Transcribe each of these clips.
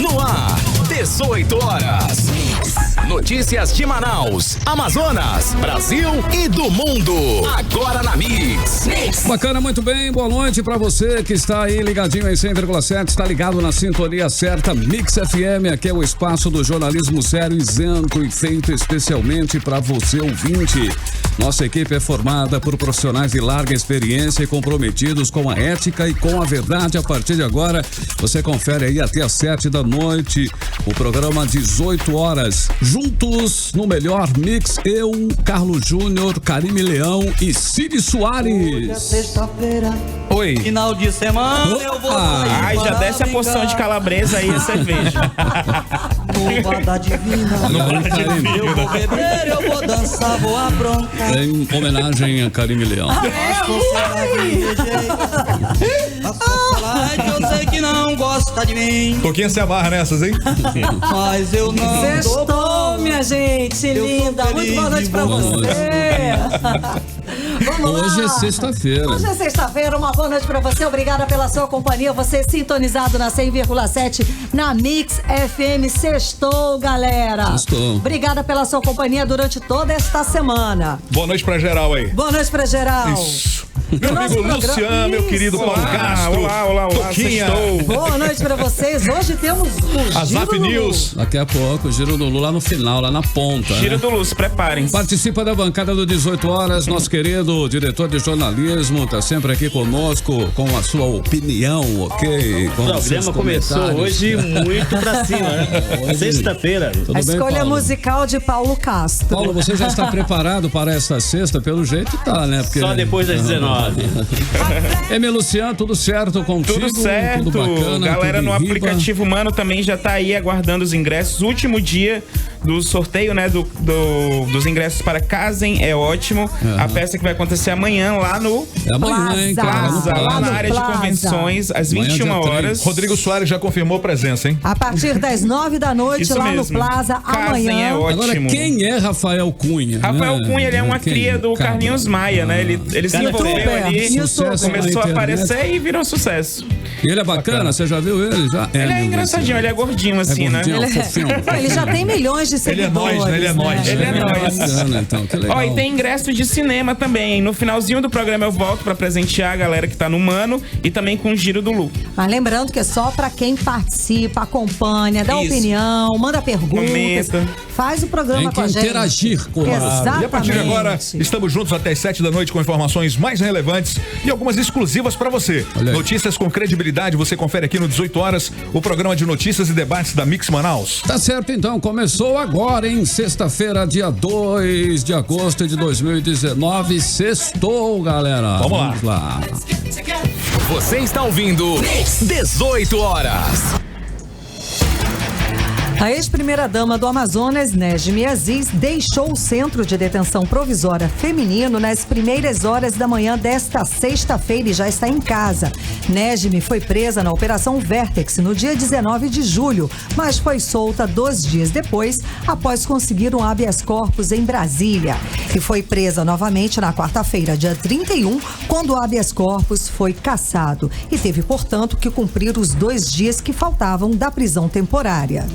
No ar, 18 horas. Notícias de Manaus, Amazonas, Brasil e do mundo. Agora na Mix. Bacana, muito bem. Boa noite pra você que está aí ligadinho em 100,7. Está ligado na sintonia certa. Mix FM, aqui é o espaço do jornalismo sério, isento e feito especialmente para você ouvinte. Nossa equipe é formada por profissionais de larga experiência e comprometidos com a ética e com a verdade. A partir de agora, você confere aí até às 7 da noite o programa 18 horas. Juntos no melhor mix, eu, Carlos Júnior, Karime Leão e Cid Soares. Hoje é sexta-feira. Oi. Final de semana eu vou sair. Ai, já desce a porção de calabresa aí e cerveja. Louvada divina. Eu vou beber, eu vou dançar, vou aprontar. Em homenagem a Karime Leão. A sociedade me rejeita. A sociedade eu sei que não gosta de mim. Pouquinho se amarra nessas, hein? Mas eu não Sextou, minha gente linda. Muito boa noite pra você. Vamos lá. Hoje é sexta-feira. Hoje é sexta-feira, uma boa noite pra você. Obrigada pela sua companhia. Você sintonizado na 100,7 na Mix FM. Sextou, galera. Sextou. Obrigada pela sua companhia durante toda esta semana. Boa noite pra geral aí. Boa noite pra geral. Isso. Meu Nosso amigo programa- Luciano, meu querido Paulo Castro. Olá, Toquinha. sextou. Boa noite pra vocês. Hoje temos o A Giro Zap do Lulu. News. Daqui a pouco, o Giro do Lulu lá no final, lá na ponta. Giro né? do Luz, preparem-se. Participa da bancada do 18 horas, nosso querido diretor de jornalismo, tá sempre aqui conosco com a sua opinião, ok? Com O programa começou hoje muito pra cima, né? Sexta-feira. Tudo A bem, escolha Paulo? musical de Paulo Castro. Paulo, você já está preparado para esta sexta? Pelo jeito tá, né? Porque... Só depois das 19. Emil Luciano, tudo certo contigo? Tudo certo, Tudo bacana, galera tudo no em riba? aplicativo Mano também já tá aí aguardando os ingressos. Último dia do sorteio, né, dos ingressos para Casem é ótimo. A peça que vai acontecer amanhã lá no É amanhã, hein, cara? No Plaza, lá Plaza. na área de Plaza. convenções, às Amanhã, 21 dia 3. horas. Rodrigo Soares já confirmou presença, hein? A partir das 9 da noite, Isso lá mesmo. no Plaza, Casem amanhã. é ótimo. Agora, quem é Rafael Cunha? Rafael né? Cunha, ele é uma Quem? cria do Cara, Carlinhos Maia, né? Ele se Cara, envolveu youtuber, ali, sucesso começou na a internet. aparecer e virou sucesso. Ele é bacana, você já viu ele? Já? Ele é meu engraçadinho, Deus. ele é gordinho assim, né? gordinho, fofinho. Ele já tem milhões de Ele é seguidores. nóis, né? Ele é nóis. Ele é nóis. Bacana, então, que legal. Ó, e tem ingresso de cinema também, hein? No finalzinho do programa eu volto pra presentear a galera que tá no Mano e também com o Giro do Lu. Mas lembrando que é só pra quem participa, acompanha, dá Isso. opinião, manda perguntas. Comenta. Faz o programa Tem com que a gente. interagir com nós. Exatamente. E a partir de agora, estamos juntos até as 7 da noite com informações mais relevantes e algumas exclusivas pra você. Olha aí. Notícias com credibilidade, você confere aqui no 18 horas, o programa de notícias e debates da Mix Manaus. Tá certo, então. Começou agora, hein? Sexta-feira, dia 2 de agosto de 2019. Sextou, galera. Vamos lá. Você está ouvindo 18 horas. A ex-primeira-dama do Amazonas, Nejmi Aziz, deixou o centro de detenção provisória feminino nas primeiras horas da manhã desta sexta-feira e já está em casa. Nejmi foi presa na Operação Vertex no dia 19 de julho, mas foi solta 2 dias depois, após conseguir um habeas corpus em Brasília. E foi presa novamente na quarta-feira, dia 31, quando o habeas corpus foi cassado. E teve, portanto, que cumprir os 2 dias que faltavam da prisão temporária.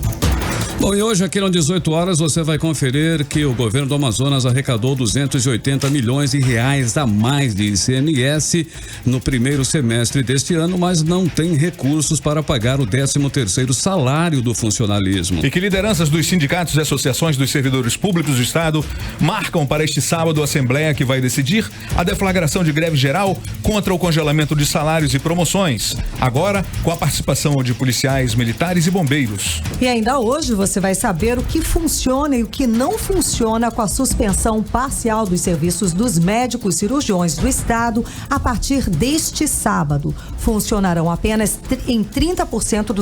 Bom, e hoje aqui no 18 horas você vai conferir que o governo do Amazonas arrecadou 280 milhões de reais a mais de ICMS no primeiro semestre deste ano, mas não tem recursos para pagar o 13º salário do funcionalismo. E que lideranças dos sindicatos e associações dos servidores públicos do Estado marcam para este sábado a Assembleia que vai decidir a deflagração de greve geral contra o congelamento de salários e promoções. Agora, com a participação de policiais, militares e bombeiros. E ainda hoje você vai saber o que funciona e o que não funciona com a suspensão parcial dos serviços dos médicos cirurgiões do Estado a partir deste sábado. Funcionarão apenas em 30%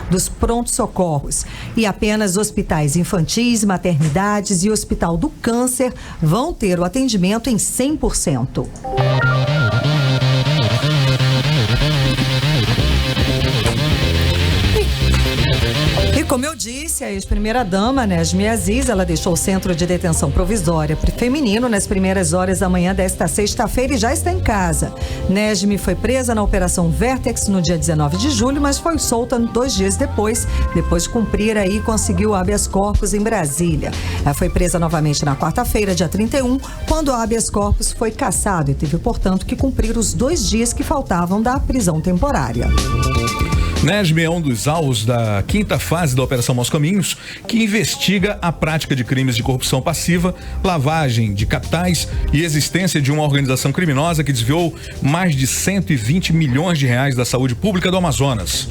dos prontos-socorros. E apenas hospitais infantis, maternidades e Hospital do Câncer vão ter o atendimento em 100%. Como eu disse, a ex-primeira-dama, Nejmi Aziz, ela deixou o centro de detenção provisória feminino nas primeiras horas da manhã desta sexta-feira e já está em casa. Nejmi foi presa na Operação Vertex no dia 19 de julho, mas foi solta 2 dias depois de cumprir aí, conseguiu o habeas corpus em Brasília. Ela foi presa novamente na quarta-feira, dia 31, quando o habeas corpus foi cassado e teve, portanto, que cumprir os 2 dias que faltavam da prisão temporária. Nejmi é um dos alvos da 5ª fase da Operação Maus Caminhos, que investiga a prática de crimes de corrupção passiva, lavagem de capitais e existência de uma organização criminosa que desviou mais de 120 milhões de reais da saúde pública do Amazonas.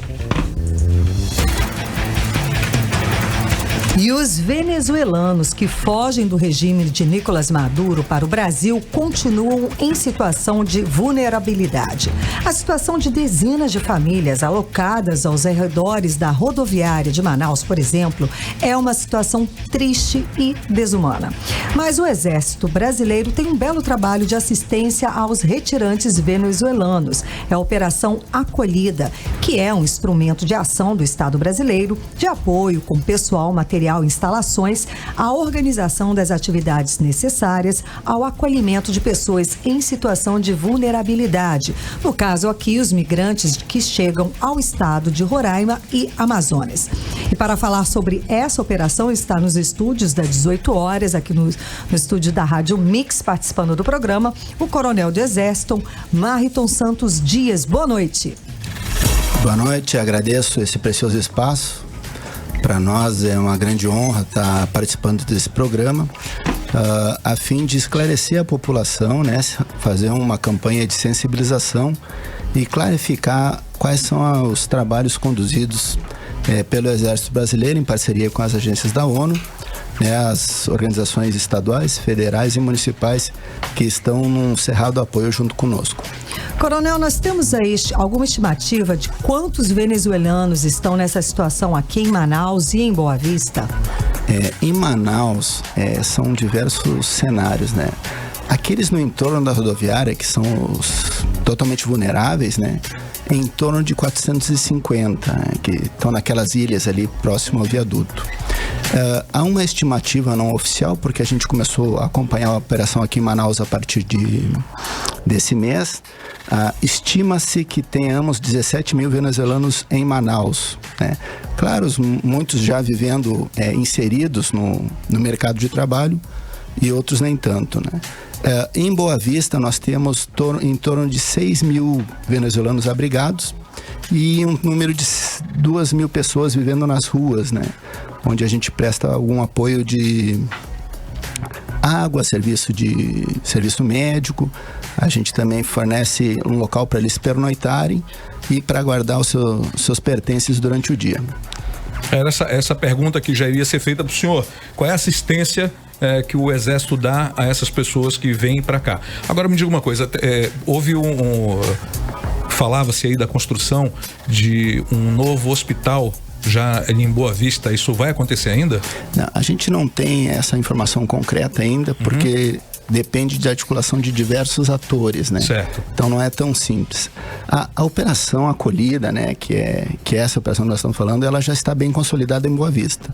E os venezuelanos que fogem do regime de Nicolás Maduro para o Brasil continuam em situação de vulnerabilidade. A situação de dezenas de famílias alocadas aos arredores da rodoviária de Manaus, por exemplo, é uma situação triste e desumana. Mas o Exército Brasileiro tem um belo trabalho de assistência aos retirantes venezuelanos. É a Operação Acolhida, que é um instrumento de ação do Estado brasileiro de apoio com pessoal, material, instalações, a organização das atividades necessárias ao acolhimento de pessoas em situação de vulnerabilidade. No caso aqui, os migrantes que chegam ao estado de Roraima e Amazonas. E para falar sobre essa operação, está nos estúdios das 18 horas, aqui no estúdio da Rádio Mix, participando do programa, o Coronel do Exército, Marriton Santos Dias. Boa noite. Boa noite, agradeço esse precioso espaço. Para nós é uma grande honra estar participando desse programa, a fim de esclarecer a população, né, fazer uma campanha de sensibilização e clarificar quais são os trabalhos conduzidos pelo Exército Brasileiro em parceria com as agências da ONU, né, as organizações estaduais, federais e municipais que estão num cerrado apoio junto conosco. Coronel, nós temos aí alguma estimativa de quantos venezuelanos estão nessa situação aqui em Manaus e em Boa Vista? Em Manaus, são diversos cenários, né? Aqueles no entorno da rodoviária, que são os totalmente vulneráveis, né? Em torno de 450, né? Que estão naquelas ilhas ali próximo ao viaduto. Há uma estimativa não oficial, porque a gente começou a acompanhar a operação aqui em Manaus a partir desse mês. Estima-se que tenhamos 17 mil venezuelanos em Manaus, né? Claro, muitos já vivendo inseridos no mercado de trabalho e outros nem tanto, né? Em Boa Vista nós temos em torno de 6 mil venezuelanos abrigados e um número de 2 mil pessoas vivendo nas ruas, né? Onde a gente presta algum apoio de água, serviço médico. A gente também fornece um local para eles pernoitarem e para guardar os seus pertences durante o dia. Era essa pergunta que já iria ser feita para o senhor. Qual é a assistência que o Exército dá a essas pessoas que vêm para cá? Agora me diga uma coisa, houve falava-se aí da construção de um novo hospital já em Boa Vista. Isso vai acontecer ainda? Não, a gente não tem essa informação concreta ainda, porque depende de articulação de diversos atores, né? Certo. Então não é tão simples. A operação Acolhida, né, que é essa operação que nós estamos falando, ela já está bem consolidada em Boa Vista.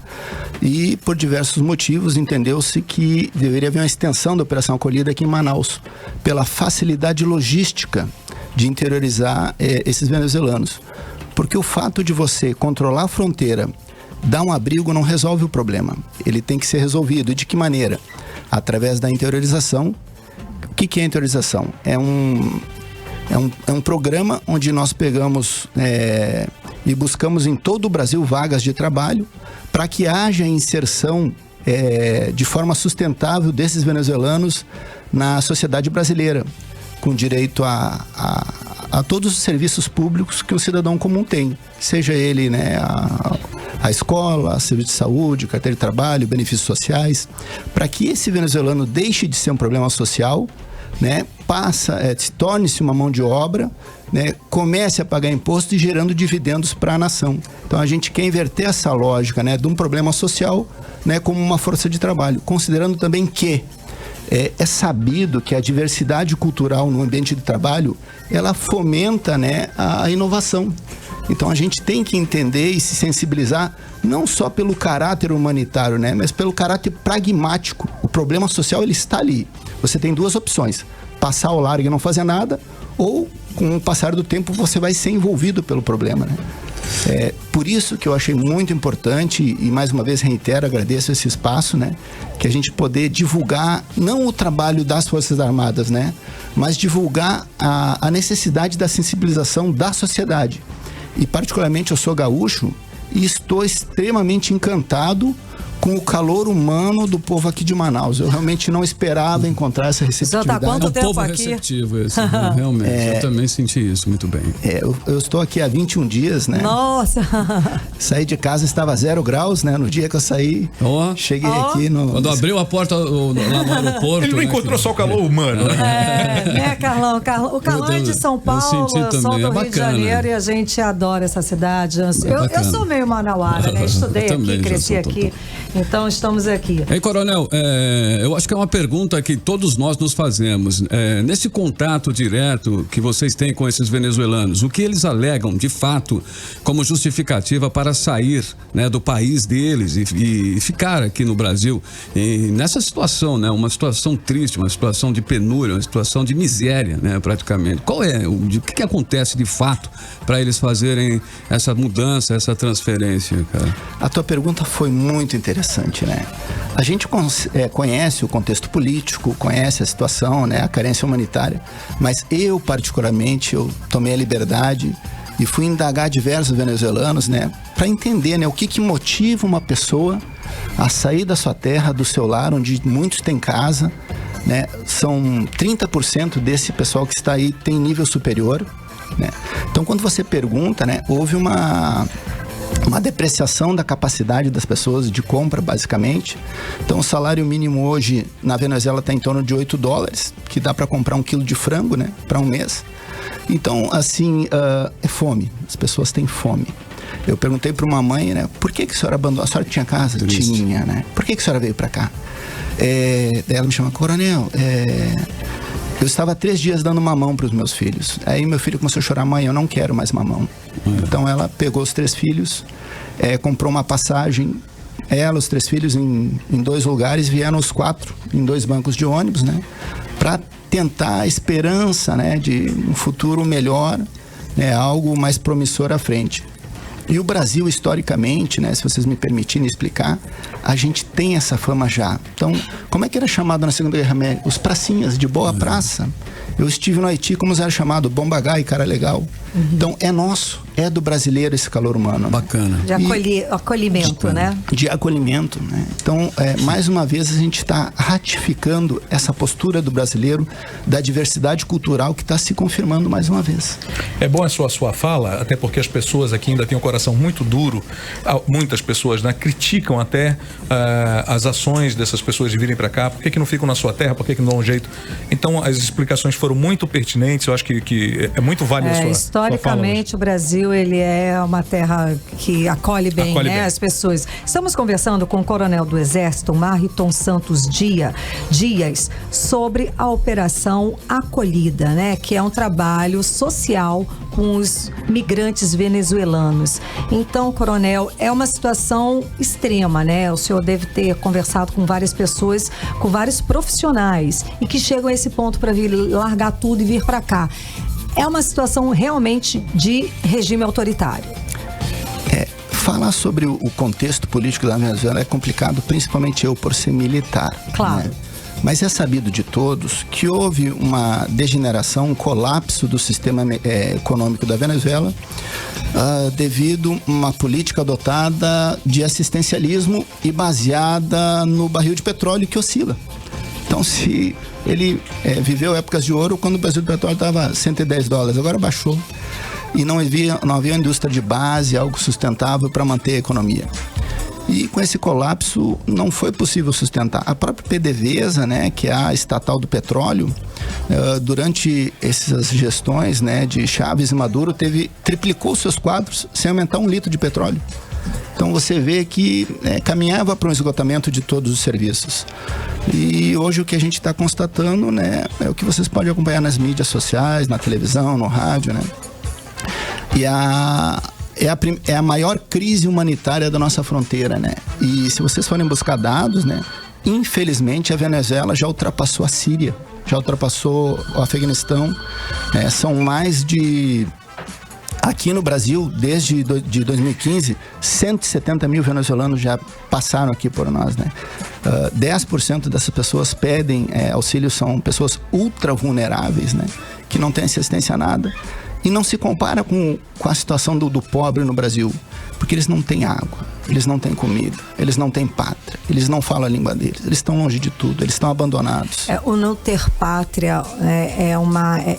E por diversos motivos entendeu-se que deveria haver uma extensão da operação Acolhida aqui em Manaus, pela facilidade logística de interiorizar esses venezuelanos. Porque o fato de você controlar a fronteira, dar um abrigo, não resolve o problema. Ele tem que ser resolvido. E de que maneira? Através da interiorização. O que é a interiorização? É um programa onde nós pegamos e buscamos em todo o Brasil vagas de trabalho para que haja inserção de forma sustentável desses venezuelanos na sociedade brasileira, com direito a todos os serviços públicos que o cidadão comum tem, seja ele, né, a escola, serviço de saúde, carteira de trabalho, benefícios sociais, para que esse venezuelano deixe de ser um problema social, né, torne-se uma mão de obra, né, comece a pagar imposto e gerando dividendos para a nação. Então a gente quer inverter essa lógica, né, de um problema social, né, como uma força de trabalho, considerando também que É sabido que a diversidade cultural no ambiente de trabalho, ela fomenta, né, a inovação. Então a gente tem que entender e se sensibilizar não só pelo caráter humanitário, né, mas pelo caráter pragmático. O problema social, ele está ali. Você tem duas opções: passar ao largo e não fazer nada, ou com o passar do tempo você vai ser envolvido pelo problema, né? Por isso que eu achei muito importante, e mais uma vez reitero, agradeço esse espaço, né, que a gente poder divulgar não o trabalho das Forças Armadas, né, mas divulgar a necessidade da sensibilização da sociedade. E particularmente eu sou gaúcho e estou extremamente encantado com o calor humano do povo aqui de Manaus. Eu realmente não esperava encontrar essa receptividade. Já tá quanto tempo povo aqui? Receptivo esse, realmente. Eu também senti isso muito bem. Eu estou aqui há 21 dias, né? Nossa! Saí de casa, estava 0 graus, né? No dia que eu saí, cheguei aqui no... Quando abriu a porta lá no aeroporto... Ele não encontrou só o calor humano. Né, Carlão? O Carlão é de São Paulo, eu sou do Rio de Janeiro e a gente adora essa cidade. Eu sou meio manauara, né? Estudei aqui, cresci aqui. Então estamos aqui. Ei, Coronel, eu acho que é uma pergunta que todos nós nos fazemos. Nesse contato direto que vocês têm com esses venezuelanos, o que eles alegam de fato como justificativa para sair, né, do país deles e ficar aqui no Brasil nessa situação, né, uma situação triste, uma situação de penúria, uma situação de miséria, né, praticamente. O que acontece de fato para eles fazerem essa mudança, essa transferência, cara? A tua pergunta foi muito interessante, né? A gente conhece o contexto político, conhece a situação, né, a carência humanitária, mas eu particularmente, eu tomei a liberdade e fui indagar diversos venezuelanos, né, para entender, né, o que motiva uma pessoa a sair da sua terra, do seu lar, onde muitos têm casa, né? São 30% desse pessoal que está aí tem nível superior, né? Então, quando você pergunta, né, houve uma depreciação da capacidade das pessoas de compra, basicamente. Então, o salário mínimo hoje na Venezuela está em torno de $8, que dá para comprar 1 quilo de frango, né, para um mês. Então, assim, é fome. As pessoas têm fome. Eu perguntei para uma mãe, né, por que a senhora abandonou? A senhora tinha casa? Triste. Tinha, né? Por que a senhora veio para cá? Daí ela me chama, Coronel, eu estava 3 dias dando mamão para os meus filhos. Aí meu filho começou a chorar, mãe, eu não quero mais mamão. Então ela pegou os 3 filhos, comprou uma passagem, os 3 filhos em 2 lugares, vieram os 4 em 2 bancos de ônibus, né? Para tentar a esperança, né, de um futuro melhor, né, algo mais promissor à frente. E o Brasil, historicamente, né, se vocês me permitirem explicar, a gente tem essa fama já. Então, como é que era chamado na Segunda Guerra Médica? Os pracinhas, de boa praça. Eu estive no Haiti, como era chamado? Bom bagai, cara legal. Então, é nosso, é do brasileiro esse calor humano. Bacana. De acolhimento, né? De acolhimento, né? Então, mais uma vez, a gente está ratificando essa postura do brasileiro, da diversidade cultural que está se confirmando mais uma vez. É bom a sua fala, até porque as pessoas aqui ainda têm um coração muito duro. Muitas pessoas, né, criticam até as ações dessas pessoas de virem para cá. Por que não ficam na sua terra? Por que não dão um jeito? Então, as explicações foram muito pertinentes. Eu acho que é muito válido a sua historicamente, o Brasil, ele é uma terra que acolhe bem, né, as pessoas. Estamos conversando com o coronel do Exército, Marriton Santos Dias, sobre a Operação Acolhida, né, que é um trabalho social com os migrantes venezuelanos. Então, coronel, é uma situação extrema, né? O senhor deve ter conversado com várias pessoas, com vários profissionais e que chegam a esse ponto para vir largar tudo e vir para cá. É uma situação realmente de regime autoritário. Falar sobre o contexto político da Venezuela é complicado, principalmente eu, por ser militar. Claro. Né? Mas é sabido de todos que houve uma degeneração, um colapso do sistema econômico da Venezuela devido a uma política adotada de assistencialismo e baseada no barril de petróleo que oscila. Então, se ele viveu épocas de ouro quando o barril de petróleo estava $110, agora baixou. E não havia indústria de base, algo sustentável para manter a economia. E com esse colapso não foi possível sustentar. A própria PDVSA, né, que é a estatal do petróleo, durante essas gestões, né, de Chaves e Maduro, triplicou seus quadros sem aumentar 1 litro de petróleo. Então você vê que caminhava para um esgotamento de todos os serviços. E hoje o que a gente está constatando, né, é o que vocês podem acompanhar nas mídias sociais, na televisão, no rádio, né? E é a maior crise humanitária da nossa fronteira, né? E se vocês forem buscar dados, né, infelizmente a Venezuela já ultrapassou a Síria, já ultrapassou o Afeganistão. São mais de... Aqui no Brasil, desde de 2015, 170 mil venezuelanos já passaram aqui por nós, né? 10% dessas pessoas pedem auxílio, são pessoas ultra vulneráveis, né? Que não têm assistência a nada. E não se compara com a situação do pobre no Brasil, porque eles não têm água, eles não têm comida, eles não têm pátria, eles não falam a língua deles, eles estão longe de tudo, eles estão abandonados. O não ter pátria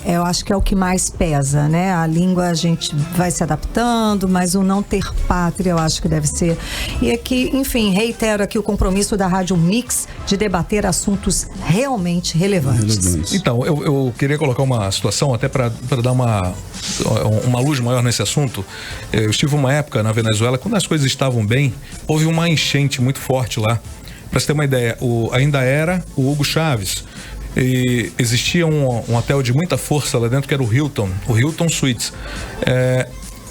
eu acho que é o que mais pesa, né? A língua a gente vai se adaptando, mas o não ter pátria eu acho que deve ser. E aqui, enfim, reitero aqui o compromisso da Rádio Mix de debater assuntos realmente relevantes. Então, eu queria colocar uma situação até para dar uma luz maior nesse assunto. Eu estive uma época na Venezuela, quando as coisas estavam bem, houve uma enchente muito forte lá. Para você ter uma ideia, ainda era o Hugo Chávez. E existia um hotel de muita força lá dentro, que era o Hilton Suites.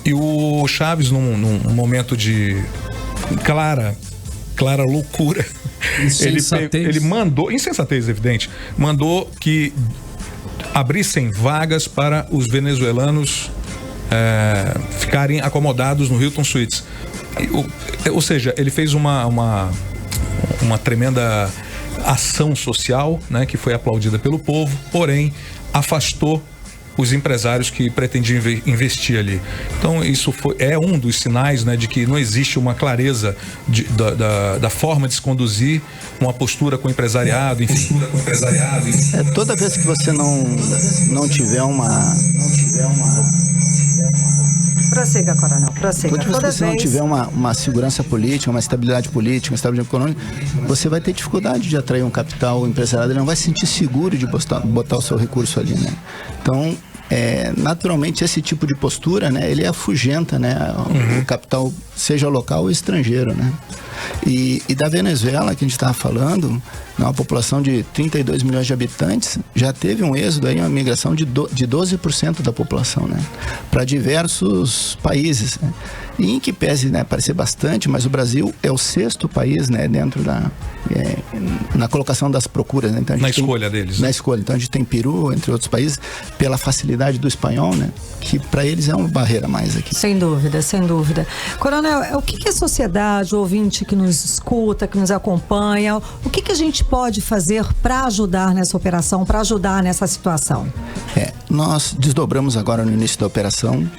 E o Chávez, num momento de clara loucura, ele mandou, insensatez evidente, mandou que abrissem vagas para os venezuelanos ficarem acomodados no Hilton Suites. Ou seja, ele fez uma tremenda ação social, né, que foi aplaudida pelo povo, porém afastou os empresários que pretendiam investir ali. Então isso é um dos sinais, né, de que não existe uma clareza da forma de se conduzir uma postura com o empresariado, enfim. Toda vez que você não tiver uma... Prossiga, Coronel, prossiga. Toda vez que você não tiver uma segurança política, uma estabilidade política, uma estabilidade econômica, você vai ter dificuldade de atrair um capital empresariado, ele não vai se sentir seguro de botar o seu recurso ali, né? Então, naturalmente, esse tipo de postura, né, ele afugenta, né, o capital, seja local ou estrangeiro, né? E da Venezuela, que a gente estava falando, uma população de 32 milhões de habitantes, já teve um êxodo aí, uma migração de 12% da população, né, para diversos países, né? E em que pese, né, parecer bastante, mas o Brasil é o 6º país, né, dentro na colocação das procuras, né? Então, na escolha deles, né? Na escolha. Então a gente tem Peru, entre outros países, pela facilidade do espanhol, né, que para eles é uma barreira mais aqui. Sem dúvida, sem dúvida. Coronel, o que a sociedade, o ouvinte que nos escuta, que nos acompanha, o que a gente pode fazer para ajudar nessa operação, para ajudar nessa situação? Nós desdobramos agora no início da operação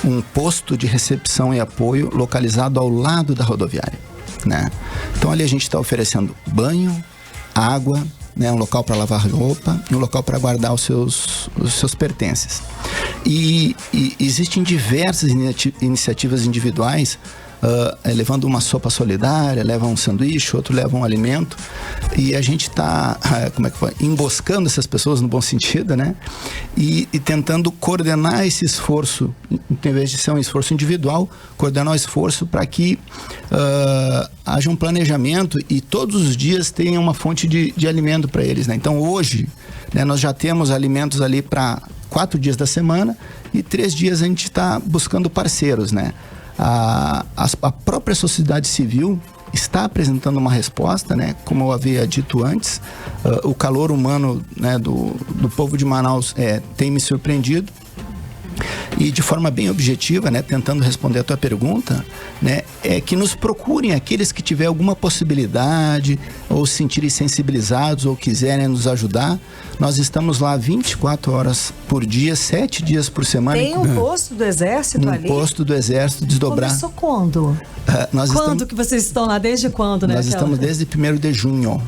um posto de recepção e apoio localizado ao lado da rodoviária, né? Então ali a gente está oferecendo banho, água, né, um local para lavar roupa e um local para guardar os seus pertences. E existem diversas iniciativas individuais, levando uma sopa solidária, leva um sanduíche, outro leva um alimento, e a gente está, emboscando essas pessoas no bom sentido, né? E tentando coordenar esse esforço, em vez de ser um esforço individual, coordenar o esforço para que haja um planejamento e todos os dias tenha uma fonte de alimento para eles, né? Então hoje, né, nós já temos alimentos ali para 4 dias da semana e 3 dias a gente está buscando parceiros, né? A própria sociedade civil está apresentando uma resposta, né? Como eu havia dito antes, o calor humano, né, do povo de Manaus tem me surpreendido. E de forma bem objetiva, né, tentando responder a tua pergunta, né, que nos procurem aqueles que tiver alguma possibilidade ou se sentirem sensibilizados ou quiserem nos ajudar. Nós estamos lá 24 horas por dia, 7 dias por semana. Tem um posto do Exército ali? Um posto do Exército desdobrar. Começou quando? Quando que vocês estão lá? Desde quando, né? Nós estamos desde 1º de junho.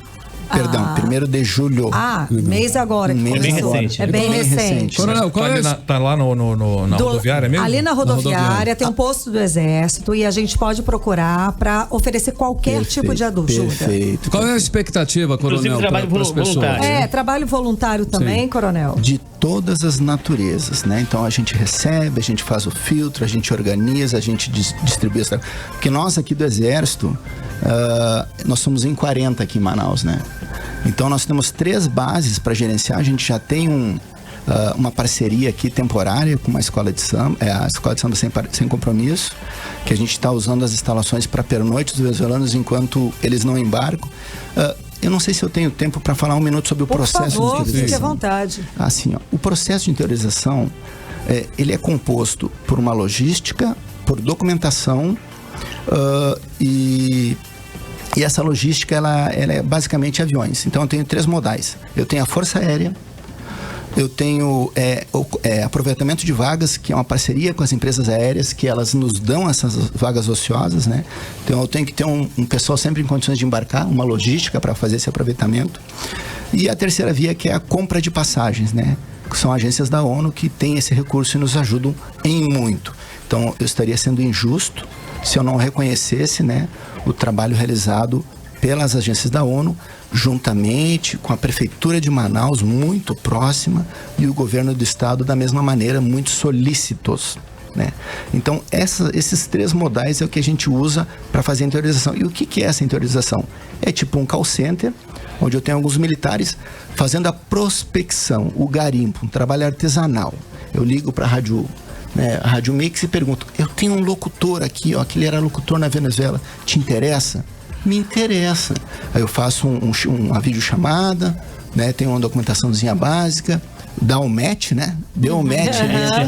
Perdão, 1º de julho. Mês agora. Que mês bem agora. recente. É bem recente. Coronel, qual é Tá lá na rodoviária mesmo? Ali na rodoviária rodoviária. tem um posto do Exército e a gente pode procurar para oferecer qualquer tipo de ajuda. Perfeito. Qual é a expectativa, Coronel, Inclusive, trabalho para as pessoas? voluntário. Trabalho voluntário também, Coronel? De todas as naturezas, né? Então a gente recebe, a gente faz o filtro, a gente organiza, a gente distribui. Porque nós aqui do Exército, nós somos em 40 aqui em Manaus, né? Então nós temos 3 bases para gerenciar. A gente já tem uma parceria aqui temporária com uma escola de samba, a Escola de Samba Sem Compromisso, que a gente está usando as instalações para pernoite dos venezuelanos enquanto eles não embarcam. Eu não sei se eu tenho tempo para falar 1 minuto sobre o processo de interiorização. Fique à vontade. Assim, o processo de interiorização, ele é composto por uma logística, por documentação e essa logística, ela é basicamente aviões. Então, eu tenho 3 modais. Eu tenho a Força Aérea, eu tenho aproveitamento de vagas, que é uma parceria com as empresas aéreas, que elas nos dão essas vagas ociosas, né? Então eu tenho que ter um pessoal sempre em condições de embarcar, uma logística para fazer esse aproveitamento. E a terceira via, que é a compra de passagens, né? Que são agências da ONU que têm esse recurso e nos ajudam em muito. Então eu estaria sendo injusto se eu não reconhecesse, né, o trabalho realizado pelas agências da ONU, juntamente com a Prefeitura de Manaus, muito próxima, e o governo do estado da mesma maneira, muito solícitos, né? Então, esses 3 modais é o que a gente usa para fazer a interiorização. E o que é essa interiorização? É tipo um call center, onde eu tenho alguns militares fazendo a prospecção, o garimpo, um trabalho artesanal. Eu ligo para a Rádio Mix e pergunto, eu tenho um locutor aqui, ó, que ele era locutor na Venezuela, te interessa? Me interessa. Aí eu faço uma videochamada, né? Tem uma documentaçãozinha básica, dá um match, né? Deu um match.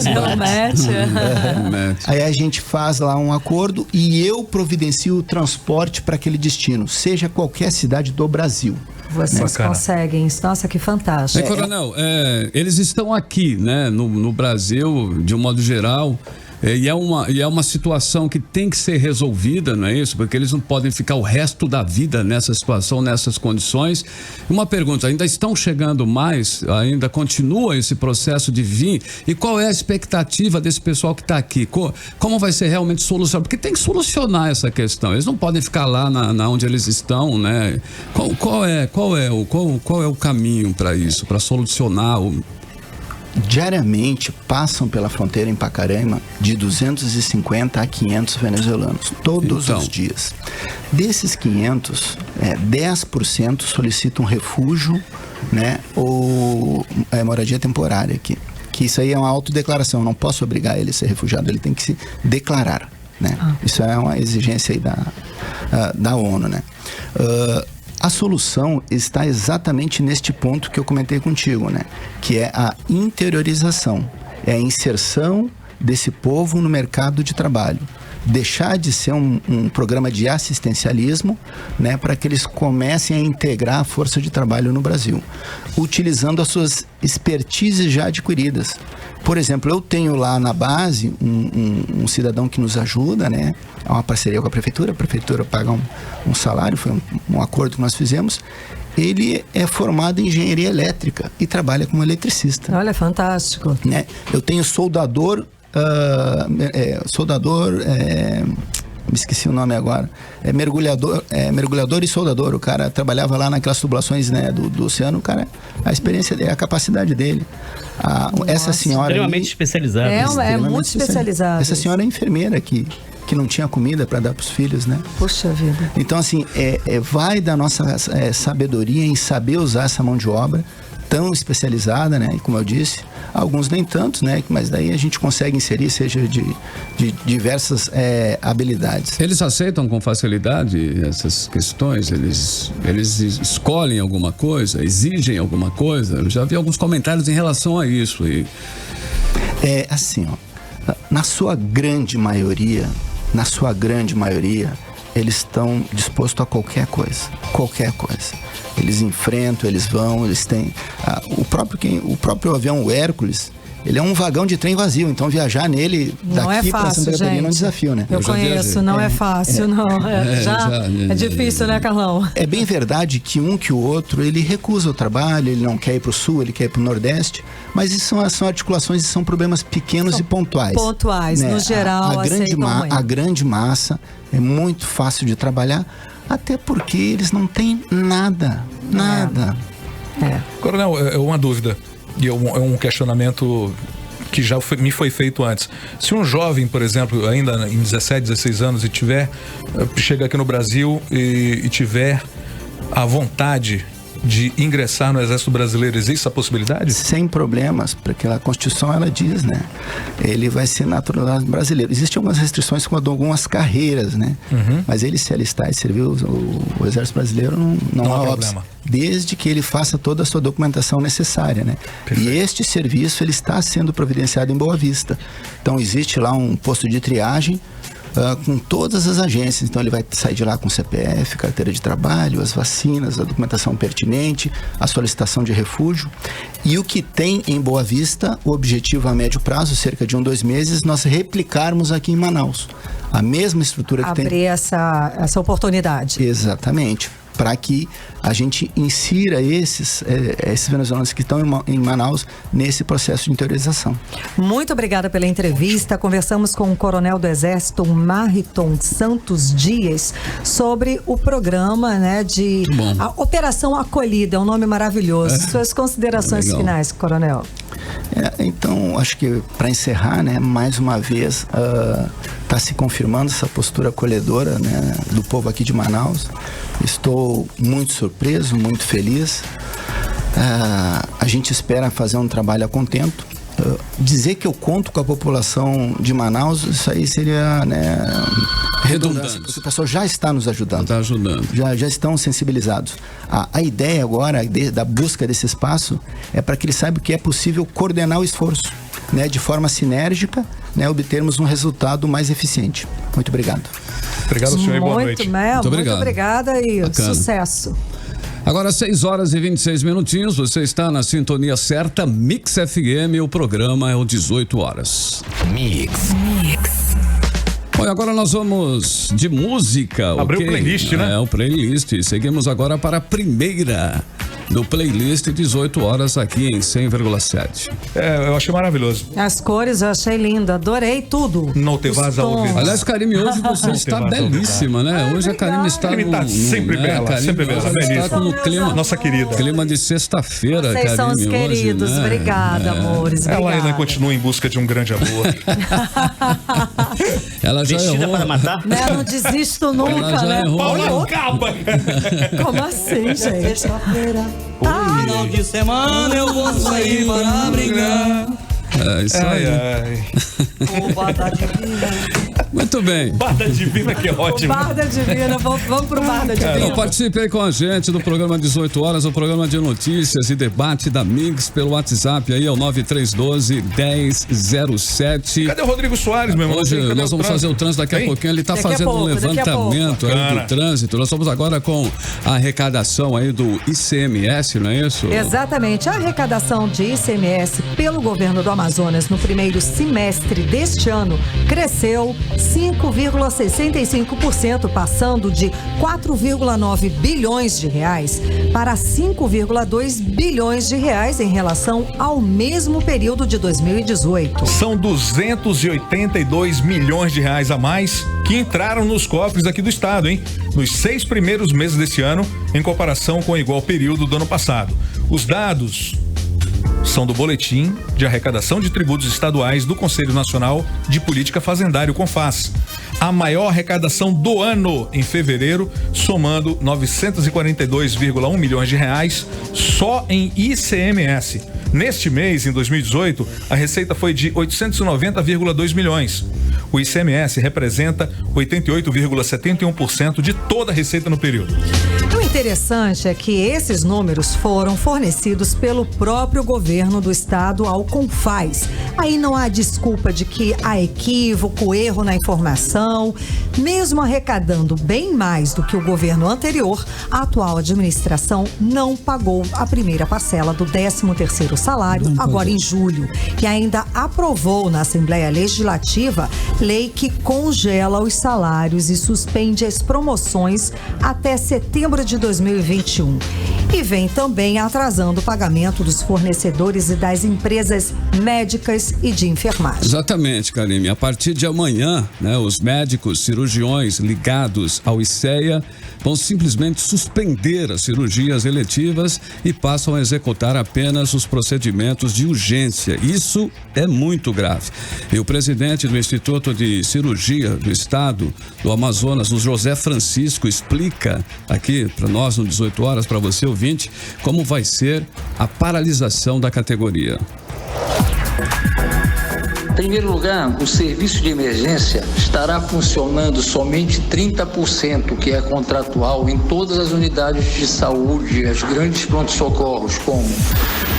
Deu um match. Aí a gente faz lá um acordo e eu providencio o transporte para aquele destino, seja qualquer cidade do Brasil. Vocês conseguem isso. Nossa, que fantástico. Coronel, eles estão aqui, né, no Brasil, de um modo geral. E é uma situação que tem que ser resolvida, não é isso? Porque eles não podem ficar o resto da vida nessa situação, nessas condições. Uma pergunta, ainda estão chegando mais? Ainda continua esse processo de vir? E qual é a expectativa desse pessoal que está aqui? Como vai ser realmente solucionado? Porque tem que solucionar essa questão. Eles não podem ficar lá na onde eles estão, né? Qual é o caminho para isso, para solucionar Diariamente passam pela fronteira em Pacaraima de 250 a 500 venezuelanos, todos os dias. Desses 500, 10% solicitam refúgio, né, ou moradia temporária aqui. Que isso aí é uma autodeclaração, não posso obrigar ele a ser refugiado, ele tem que se declarar, né? Isso é uma exigência aí da ONU, né? A solução está exatamente neste ponto que eu comentei contigo, né? Que é a interiorização, é a inserção desse povo no mercado de trabalho. Deixar de ser um programa de assistencialismo, né, para que eles comecem a integrar a força de trabalho no Brasil, utilizando as suas expertises já adquiridas. Por exemplo, eu tenho lá na base um cidadão que nos ajuda, né? É uma parceria com a prefeitura paga um salário, foi um acordo que nós fizemos. Ele é formado em engenharia elétrica e trabalha como eletricista. Olha, fantástico. Né? Eu tenho soldador, me esqueci o nome agora, mergulhador e soldador. O cara trabalhava lá naquelas tubulações, né, do oceano. O cara, a experiência dele, a capacidade dele. Essa senhora extremamente especializada. É muito especializada. Essa senhora é enfermeira que não tinha comida para dar para os filhos, né? Poxa vida. Então, assim, vai da nossa sabedoria em saber usar essa mão de obra tão especializada, né? E como eu disse, alguns nem tantos, né? Mas daí a gente consegue inserir, seja de diversas habilidades. Eles aceitam com facilidade essas questões? Eles escolhem alguma coisa? Exigem alguma coisa? Eu já vi alguns comentários em relação a isso. Assim, ó, na sua grande maioria, eles estão dispostos a qualquer coisa. Eles enfrentam, eles vão, eles têm... O próprio avião, o Hércules, ele é um vagão de trem vazio, então viajar nele daqui para Santa Catarina é um desafio, né? Eu conheço, não é fácil, não. É difícil, né, Carlão? É bem verdade que que o outro, ele recusa o trabalho, ele não quer ir para o sul, ele quer ir para o nordeste, mas isso são articulações e são problemas pequenos e pontuais. Pontuais, né? No geral, a grande massa é muito fácil de trabalhar, até porque eles não têm nada. Coronel, é uma dúvida e é um questionamento que já me foi feito antes. Se um jovem, por exemplo, ainda em 17, 16 anos chega aqui no Brasil e tiver a vontade de ingressar no Exército Brasileiro, existe essa possibilidade? Sem problemas, porque a Constituição ela diz, né? Ele vai ser naturalizado brasileiro. Existem algumas restrições com algumas carreiras, né? Mas ele se alistar e servir o Exército Brasileiro não há problema. Desde que ele faça toda a sua documentação necessária, né? Perfeito. E este serviço ele está sendo providenciado em Boa Vista. Então existe lá um posto de triagem com todas as agências, então ele vai sair de lá com CPF, carteira de trabalho, as vacinas, a documentação pertinente, a solicitação de refúgio. E o que tem em Boa Vista, o objetivo a médio prazo, cerca de 2 meses, nós replicarmos aqui em Manaus. A mesma estrutura que tem. Abrir essa oportunidade. Exatamente. Para que a gente insira esses venezuelanos que estão em Manaus nesse processo de interiorização. Muito obrigada pela entrevista. Conversamos com o Coronel do Exército, Marriton Santos Dias, sobre o programa, né, de a Operação Acolhida. É um nome maravilhoso. Suas considerações finais, Coronel. Então, acho que para encerrar, né, mais uma vez, está se confirmando essa postura acolhedora, né, do povo aqui de Manaus. Estou muito surpreso, muito feliz. A gente espera fazer um trabalho a contento. Dizer que eu conto com a população de Manaus, isso aí seria, né, redundância, porque o pessoal já está nos ajudando. Está ajudando. Já estão sensibilizados. A ideia agora da busca desse espaço é para que eles saibam que é possível coordenar o esforço, né, de forma sinérgica, né, obtermos um resultado mais eficiente. Muito obrigado. Obrigado, senhor, e boa noite. Muito obrigada e sucesso. Agora 6 horas e 26 minutinhos, você está na sintonia certa, Mix FM, o programa é o 18 horas. Mix. Bom, agora nós vamos de música. Abriu o playlist, né? O playlist. Seguimos agora para a primeira do playlist 18 horas aqui em 100,7. Eu achei maravilhoso. As cores eu achei lindo, adorei tudo. Não te vaza ouvir. Aliás, Karime, hoje você está belíssima, né? Hoje a Karime está sempre bela, sempre bela. Está no clima, nossa querida. Clima de sexta-feira, Vocês são os queridos, hoje, né? Obrigada, amores. Ela ainda continua em busca de um grande amor. Ela já Vestida errou. para matar? Não desisto nunca, Ela já né? errou. Paula Capa! Como assim, gente? Final de semana eu vou sair para brincar. É isso aí. Barda Divina. Muito bem. Barda Divina, que ótimo. Barda Divina, vamos pro Barda Divina. Então, participe aí com a gente do programa 18 horas, o programa de notícias e debate da Mix pelo WhatsApp aí, é o 9312-1007. Cadê o Rodrigo Soares, meu irmão? Hoje nós vamos fazer o trânsito daqui a pouquinho, ele está fazendo um levantamento aí do trânsito. Nós vamos agora com a arrecadação aí do ICMS, não é isso? Exatamente, a arrecadação de ICMS pelo governo do Amazonas no primeiro semestre deste ano cresceu 5,65%, passando de 4,9 bilhões de reais para 5,2 bilhões de reais em relação ao mesmo período de 2018. São 282 milhões de reais a mais que entraram nos cofres aqui do estado, hein? Nos 6 primeiros meses desse ano, em comparação com o igual período do ano passado. Os dados são do Boletim de Arrecadação de Tributos Estaduais do Conselho Nacional de Política Fazendária, o CONFAS. A maior arrecadação do ano em fevereiro, somando 942,1 milhões de reais só em ICMS. Neste mês, em 2018, a receita foi de 890,2 milhões. O ICMS representa 88,71% de toda a receita no período. O interessante é que esses números foram fornecidos pelo próprio governo do estado ao CONFAZ. Aí não há desculpa de que há equívoco, erro na informação. Mesmo arrecadando bem mais do que o governo anterior, a atual administração não pagou a primeira parcela do 13º salário, agora em julho. E ainda aprovou na Assembleia Legislativa lei que congela os salários e suspende as promoções até setembro de 2021. E vem também atrasando o pagamento dos fornecedores e das empresas médicas e de enfermagem. Exatamente, Karine. A partir de amanhã, os médicos, cirurgiões ligados ao ICEA vão simplesmente suspender as cirurgias eletivas e passam a executar apenas os procedimentos de urgência. Isso é muito grave. E o presidente do Instituto de Cirurgia do Estado do Amazonas, o José Francisco, explica aqui para nós no 18 horas, para você ouvinte, como vai ser a paralisação da categoria. Em primeiro lugar, o serviço de emergência estará funcionando somente 30%, que é contratual, em todas as unidades de saúde, as grandes pronto-socorros, como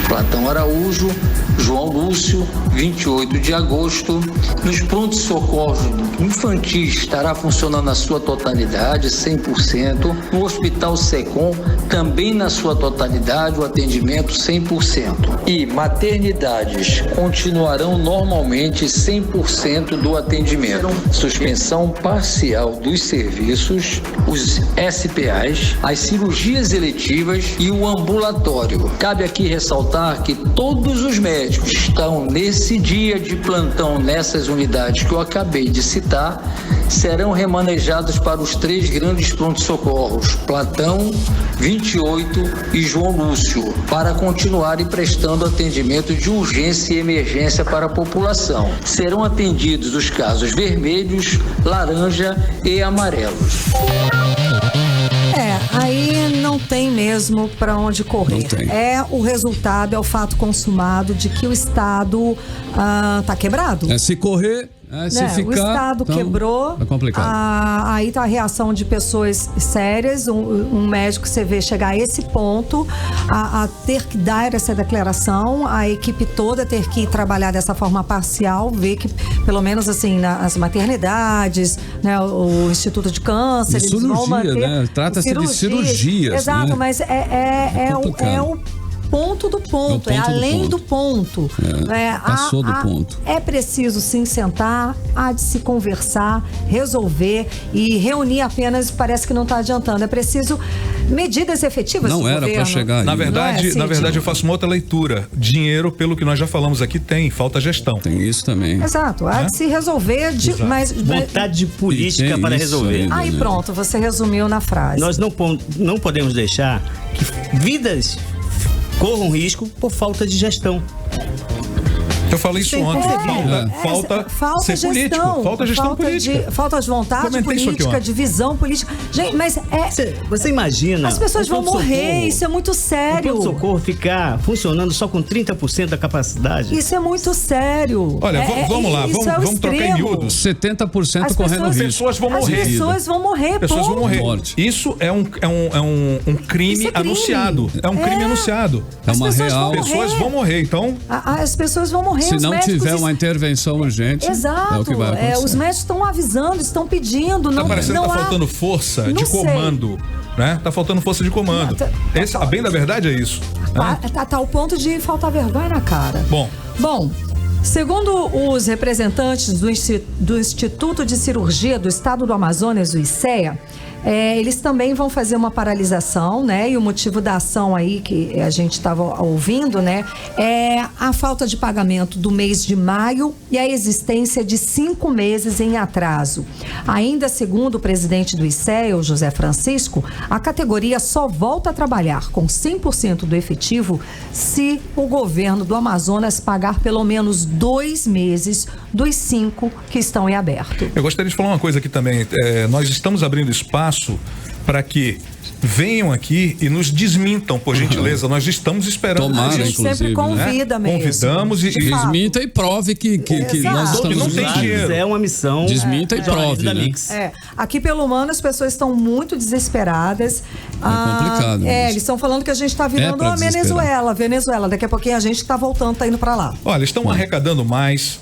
Platão Araújo, João Lúcio, 28 de agosto. Nos pronto-socorros infantis estará funcionando na sua totalidade, 100%. No Hospital Secom, também na sua totalidade, o atendimento 100%. E maternidades continuarão normalmente 100% do atendimento. Suspensão parcial dos serviços, os SPAs, as cirurgias eletivas e o ambulatório. Cabe aqui ressaltar que todos os médicos que estão nesse dia de plantão nessas unidades que eu acabei de citar serão remanejados para os 3 grandes pronto-socorros, Platão, 28 e João Lúcio, para continuarem prestando atendimento de urgência e emergência para a população. Serão atendidos os casos vermelhos, laranja e amarelos. Aí não tem mesmo para onde correr. É o resultado, é o fato consumado de que o Estado tá quebrado. Se correr... se ficar, o Estado então, quebrou, é complicado. Aí tá a reação de pessoas sérias, um médico, você vê chegar a esse ponto, a ter que dar essa declaração, a equipe toda ter que trabalhar dessa forma parcial, ver que, pelo menos assim, nas maternidades, o Instituto de Câncer, de cirurgia, trata-se de cirurgias. Exato, mas é o ponto do ponto, é além do ponto. Passou do ponto. É preciso sim sentar, há de se conversar, resolver e reunir apenas, parece que não está adiantando. É preciso medidas efetivas. Não era para chegar aí. Na verdade, eu faço uma outra leitura. Dinheiro, pelo que nós já falamos aqui, falta gestão. Tem isso também. Exato, há de se resolver, mas vontade política para resolver. Aí pronto, você resumiu na frase. Nós não podemos deixar que vidas corram risco por falta de gestão. Eu falei isso ontem. Falta ser político. Falta gestão política. Falta de vontade política, de visão política. Gente, mas Você imagina... As pessoas vão morrer, isso é muito sério. O pronto-socorro ficar funcionando só com 30% da capacidade. Isso é muito sério. Olha, vamos lá, vamos trocar em miúdos. 70% correndo risco. As pessoas vão morrer. As pessoas vão morrer, Pessoas vão morrer. Isso é um crime anunciado. É um crime anunciado. É uma real. As pessoas vão morrer, então... As pessoas vão morrer. Se não tiver uma intervenção urgente, exato, é o que vai acontecer. Os médicos estão avisando, estão pedindo. Tá parecendo que tá faltando força de comando, né? Tá faltando força de comando. A bem da verdade é isso. Tá ao ponto de faltar vergonha na cara. Bom, segundo os representantes do Instituto de Cirurgia do Estado do Amazonas, o ICEA, eles também vão fazer uma paralisação, e o motivo da ação aí que a gente estava ouvindo, é a falta de pagamento do mês de maio e a existência de 5 meses em atraso. Ainda segundo o presidente do ICEA, o José Francisco, a categoria só volta a trabalhar com 100% do efetivo se o governo do Amazonas pagar pelo menos 2 meses dos 5 que estão em aberto. Eu gostaria de falar uma coisa aqui também. Nós estamos abrindo espaço para que venham aqui e nos desmintam, por gentileza. Nós estamos esperando. Tomara, a gente sempre convida, né? mesmo. Convidamos e desminta e prove que nós estamos... não tem dinheiro. É uma missão. Desminta e prove, né? Aqui pelo Humano as pessoas estão muito desesperadas. Complicado. Eles estão falando que a gente está virando uma Venezuela. Daqui a pouquinho a gente está voltando, tá indo para lá. Olha, estão arrecadando mais.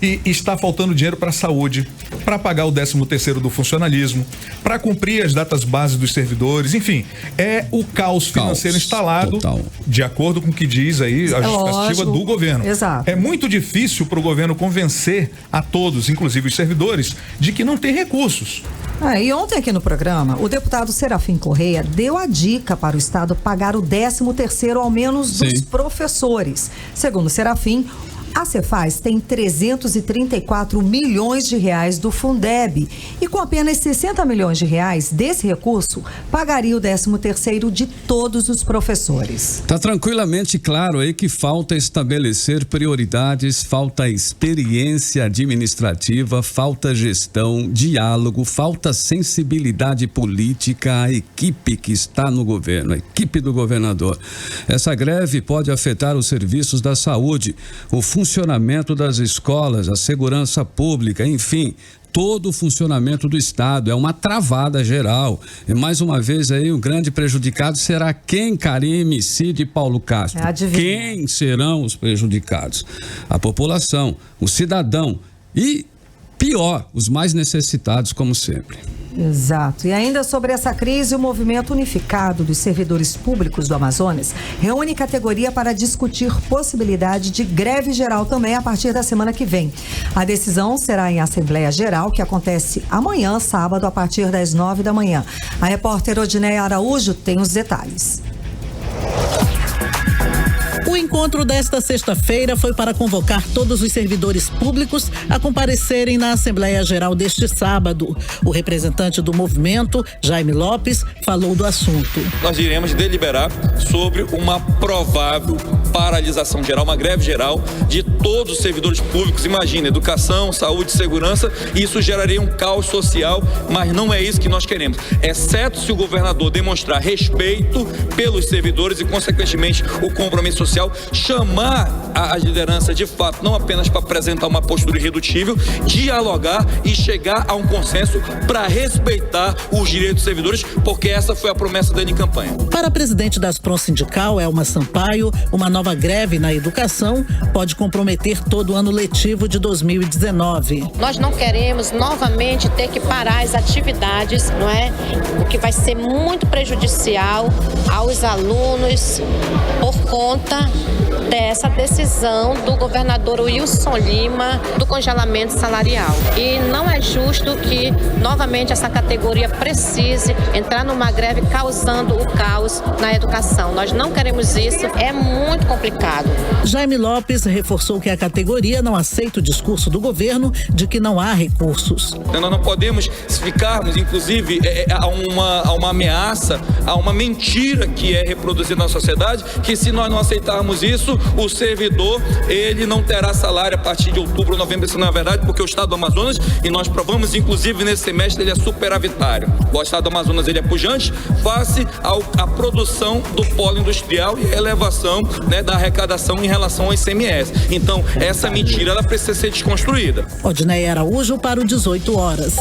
E está faltando dinheiro para a saúde, para pagar o 13º do funcionalismo, para cumprir as datas base dos servidores, enfim, é o caos financeiro instalado, total, de acordo com o que diz aí a justificativa do governo. Exato. É muito difícil para o governo convencer a todos, inclusive os servidores, de que não tem recursos. E ontem aqui no programa, o deputado Serafim Correia deu a dica para o Estado pagar o 13º ao menos dos professores. Segundo Serafim, a Cefaz tem 334 milhões de reais do Fundeb e com apenas 60 milhões de reais desse recurso, pagaria o 13º de todos os professores. Está tranquilamente claro aí que falta estabelecer prioridades, falta experiência administrativa, falta gestão, diálogo, falta sensibilidade política à equipe que está no governo, a equipe do governador. Essa greve pode afetar os serviços da saúde, o funcionamento das escolas, a segurança pública, enfim, todo o funcionamento do Estado. É uma travada geral. E mais uma vez aí o grande prejudicado será quem, Karime, Cid e Paulo Castro? Quem serão os prejudicados? A população, o cidadão e, pior, os mais necessitados, como sempre. Exato. E ainda sobre essa crise, o Movimento Unificado dos Servidores Públicos do Amazonas reúne categoria para discutir possibilidade de greve geral também a partir da semana que vem. A decisão será em Assembleia Geral, que acontece amanhã, sábado, a partir das 9 da manhã. A repórter Odineia Araújo tem os detalhes. O encontro desta sexta-feira foi para convocar todos os servidores públicos a comparecerem na Assembleia Geral deste sábado. O representante do movimento, Jaime Lopes, falou do assunto. Nós iremos deliberar sobre uma provável paralisação geral, uma greve geral de todos os servidores públicos. Imagina, educação, saúde, segurança, isso geraria um caos social, mas não é isso que nós queremos. Exceto se o governador demonstrar respeito pelos servidores e, consequentemente, o compromisso social, chamar a liderança de fato, não apenas para apresentar uma postura irredutível, dialogar e chegar a um consenso para respeitar os direitos dos servidores, porque essa foi a promessa dele em campanha. Para a presidente da Aspron Sindical, Elma Sampaio, uma nova greve na educação pode comprometer todo o ano letivo de 2019. Nós não queremos novamente ter que parar as atividades, não é? O que vai ser muito prejudicial aos alunos por conta dessa decisão do governador Wilson Lima do congelamento salarial. E não é justo que novamente essa categoria precise entrar numa greve causando o caos na educação. Nós não queremos isso, é muito complicado. Jaime Lopes reforçou que a categoria não aceita o discurso do governo de que não há recursos. Nós não podemos ficarmos, inclusive, a uma ameaça, a uma mentira que é reproduzida na sociedade, que se nós não aceitarmos isso, o servidor, ele não terá salário a partir de outubro ou novembro. Isso não é verdade, porque o Estado do Amazonas, e nós provamos, inclusive, nesse semestre, ele é superavitário. O Estado do Amazonas, ele é pujante face à produção do polo industrial e a elevação, né, da arrecadação em relação ao ICMS. Então, essa mentira, ela precisa ser desconstruída. Odineia Araújo para o 18 horas.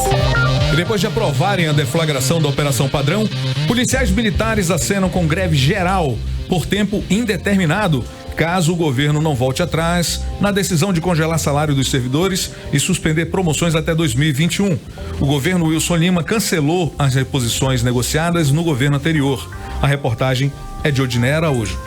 E depois de aprovarem a deflagração da Operação Padrão, policiais militares acenam com greve geral por tempo indeterminado, caso o governo não volte atrás na decisão de congelar salário dos servidores e suspender promoções até 2021. O governo Wilson Lima cancelou as reposições negociadas no governo anterior. A reportagem é de Odineia Araújo.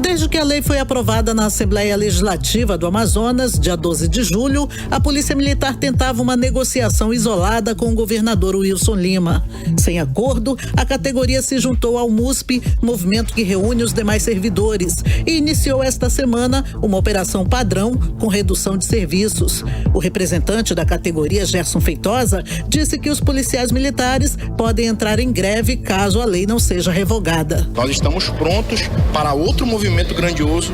Desde que a lei foi aprovada na Assembleia Legislativa do Amazonas, dia 12 de julho, a Polícia Militar tentava uma negociação isolada com o governador Wilson Lima. Sem acordo, a categoria se juntou ao MUSP, movimento que reúne os demais servidores, e iniciou esta semana uma operação padrão com redução de serviços. O representante da categoria, Gerson Feitosa, disse que os policiais militares podem entrar em greve caso a lei não seja revogada. Nós estamos prontos para outro movimento grandioso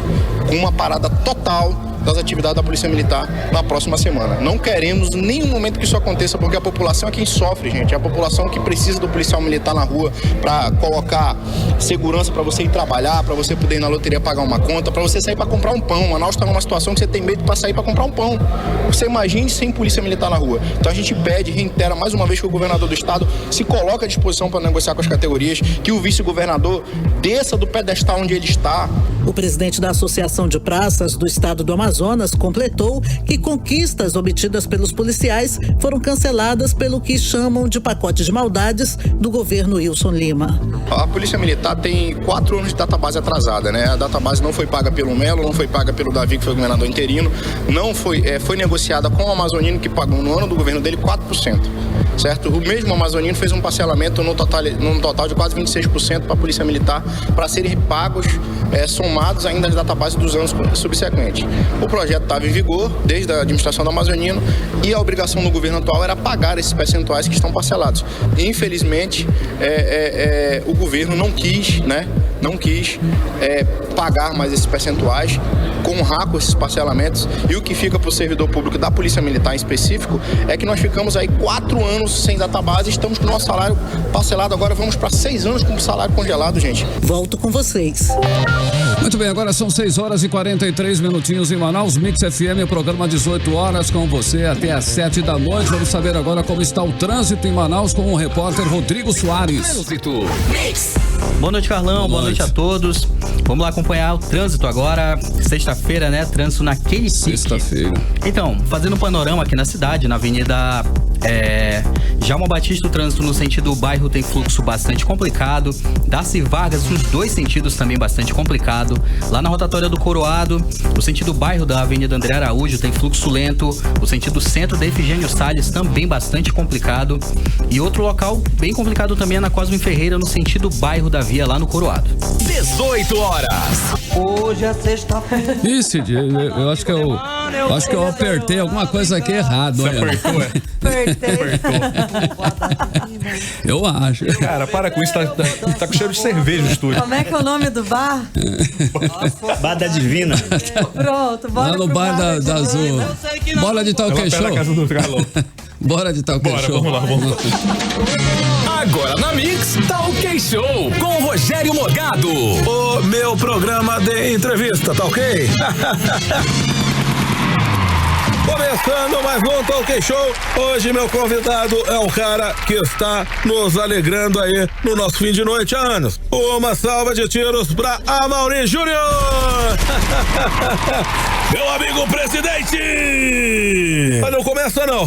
com uma parada total das atividades da Polícia Militar na próxima semana. Não queremos em nenhum momento que isso aconteça, porque a população é quem sofre, gente. É a população que precisa do policial militar na rua para colocar segurança para você ir trabalhar, para você poder ir na loteria pagar uma conta, para você sair para comprar um pão. Manaus está numa situação que você tem medo para sair para comprar um pão. Você imagine sem polícia militar na rua. Então a gente pede, reitera mais uma vez que o governador do estado se coloque à disposição para negociar com as categorias, que o vice-governador desça do pedestal onde ele está. O presidente da Associação de Praças do Estado do Amazonas completou que conquistas obtidas pelos policiais foram canceladas pelo que chamam de pacote de maldades do governo Wilson Lima. A Polícia Militar tem 4 anos de database atrasada, né? A database não foi paga pelo Melo, não foi paga pelo Davi, que foi o governador interino, não foi negociada com o Amazonino, que pagou no ano do governo dele 4%, certo? O mesmo Amazonino fez um parcelamento no total de quase 26% para a Polícia Militar, para serem pagos, somados ainda às databases dos anos subsequentes. O projeto estava em vigor desde a administração do Amazonino e a obrigação do governo atual era pagar esses percentuais que estão parcelados. E, infelizmente, o governo não quis pagar mais esses percentuais, honrar com esses parcelamentos, e o que fica para o servidor público da Polícia Militar em específico é que nós ficamos aí 4 anos sem database, estamos com o nosso salário parcelado, agora vamos para 6 anos com o salário congelado, gente. Volto com vocês. Muito bem, agora são 6 horas e 43 minutinhos em Manaus, Mix FM, programa 18 horas com você até às 7 da noite. Vamos saber agora como está o trânsito em Manaus com o repórter Rodrigo Soares. Trânsito. Boa noite, Carlão. Boa noite a todos. Vamos lá acompanhar o trânsito agora. Sexta-feira, né? Trânsito naquele pique. Sexta-feira. Então, fazendo um panorama aqui na cidade, na Avenida Jalma Batista, o trânsito no sentido bairro tem fluxo bastante complicado. Darcy Vargas, nos 2 sentidos também bastante complicado. Lá na rotatória do Coroado, o sentido bairro da Avenida André Araújo tem fluxo lento. O sentido centro da Efigênio Salles também bastante complicado. E outro local bem complicado também é na Cosme Ferreira, no sentido bairro da Via, lá no Coroado. 18 horas. Hoje é sexta-feira. Ih, Cid, eu acho que eu apertei alguma coisa aqui errado. Você apertou, Eu acho. Cara, para com isso, tá com cheiro de cerveja no estúdio. Como é que é o nome do bar? Bar da Divina. Pronto, bora lá no pro bar da Azul. Bora de Talk Show. Bora de Talk Show. Vamos lá. Agora na Mix, Talk Show com o Rogério Morgado. O meu programa de entrevista, tá ok? Começando mais um Talk Show. Hoje meu convidado é um cara que está nos alegrando aí no nosso fim de noite há anos. Uma salva de tiros pra Amaury Júnior. Meu amigo presidente! Mas não começa não.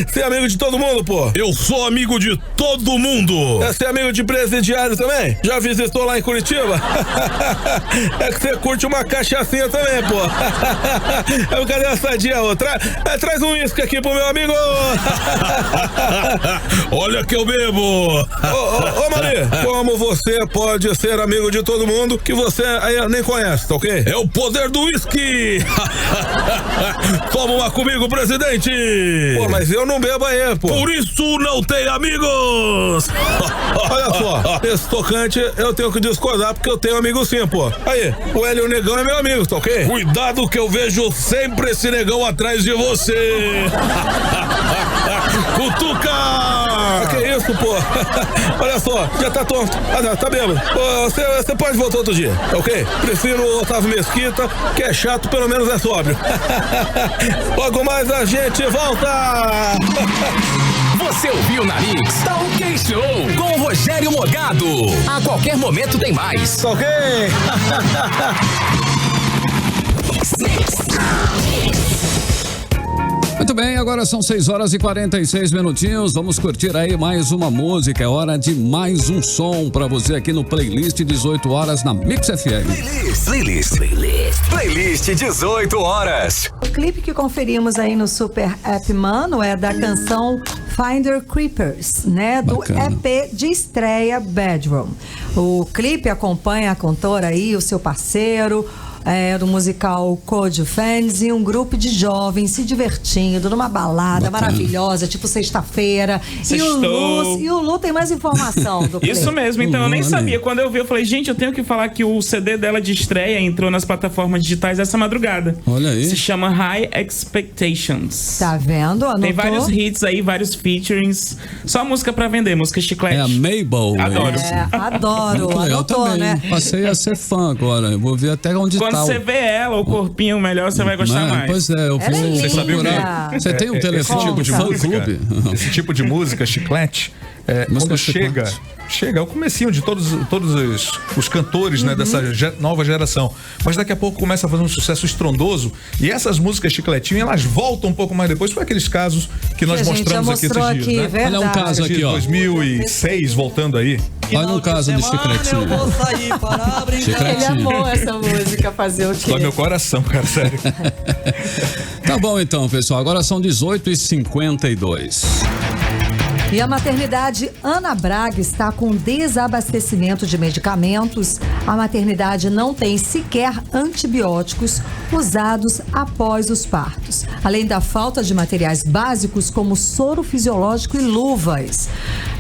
Você é amigo de todo mundo, pô? Eu sou amigo de todo mundo. Você é amigo de presidiário também? Já visitou lá em Curitiba? É que você curte uma cachaçinha também, pô. Cadê a sadia, ô? Traz um uísque aqui pro meu amigo. Olha que eu bebo. Ô Mari, como você pode ser amigo de todo mundo que você aí nem conhece, tá ok? É o poder do uísque. Toma uma comigo, presidente. Pô, mas eu não bebo aí, pô. Por isso não tem amigos. Olha só, esse tocante eu tenho que discordar porque eu tenho amigo sim, pô. Aí, o Hélio Negão é meu amigo, tá ok? Cuidado que eu vejo sempre esse negão atrás de você. Cutuca! Que isso, pô? Olha só, já tá tonto. Tá bêbado. Você pode voltar outro dia, tá ok? Prefiro o Otávio Mesquita, que é chato, pelo menos é sóbrio. Logo mais a gente volta! Você ouviu na Mix Talk Show com o Rogério Morgado. A qualquer momento tem mais. Tá ok? Muito bem, agora são 6 horas e 46 minutinhos. Vamos curtir aí mais uma música. É hora de mais um som pra você aqui no Playlist 18 horas na Mix FM. Playlist 18 horas. O clipe que conferimos aí no Super App Mano é da canção Finder Creepers, né? Do EP de estreia Bedroom. O clipe acompanha a cantora aí, o seu parceiro, do musical Code Fans e um grupo de jovens se divertindo numa balada maravilhosa, tipo sexta-feira. E o Lu tem mais informação do Play. Isso mesmo, então eu nem sabia. Quando eu vi, eu falei, gente, eu tenho que falar que o CD dela de estreia entrou nas plataformas digitais essa madrugada. Olha aí. Se chama High Expectations. Tá vendo? Anotou? Tem vários hits aí, vários featurings. Só música pra vender, música chiclete. É a Mabel. Adoro. Adoro. Anotou, também, né? Passei a ser fã agora. Eu vou ver até onde Quando tá. você vê ela, o corpinho melhor, você vai gostar mais. Pois é, eu vou procurar. Você tem um telefone tipo de fã música, clube? Esse tipo de música, chiclete, quando chega o comecinho de todos os cantores, né, dessa nova geração. Mas daqui a pouco começa a fazer um sucesso estrondoso e essas músicas chicletinho, elas voltam um pouco mais depois. Foi aqueles casos que nós mostramos aqui esses dias, né? Olha um caso aqui, ó. 2006, voltando aí. Olha um caso de chicletinho. Ele amou essa música, fazer o quê? Dói meu coração, cara, sério. Tá bom então, pessoal. Agora são 18h52. E a maternidade Ana Braga está com desabastecimento de medicamentos. A maternidade não tem sequer antibióticos usados após os partos, além da falta de materiais básicos como soro fisiológico e luvas.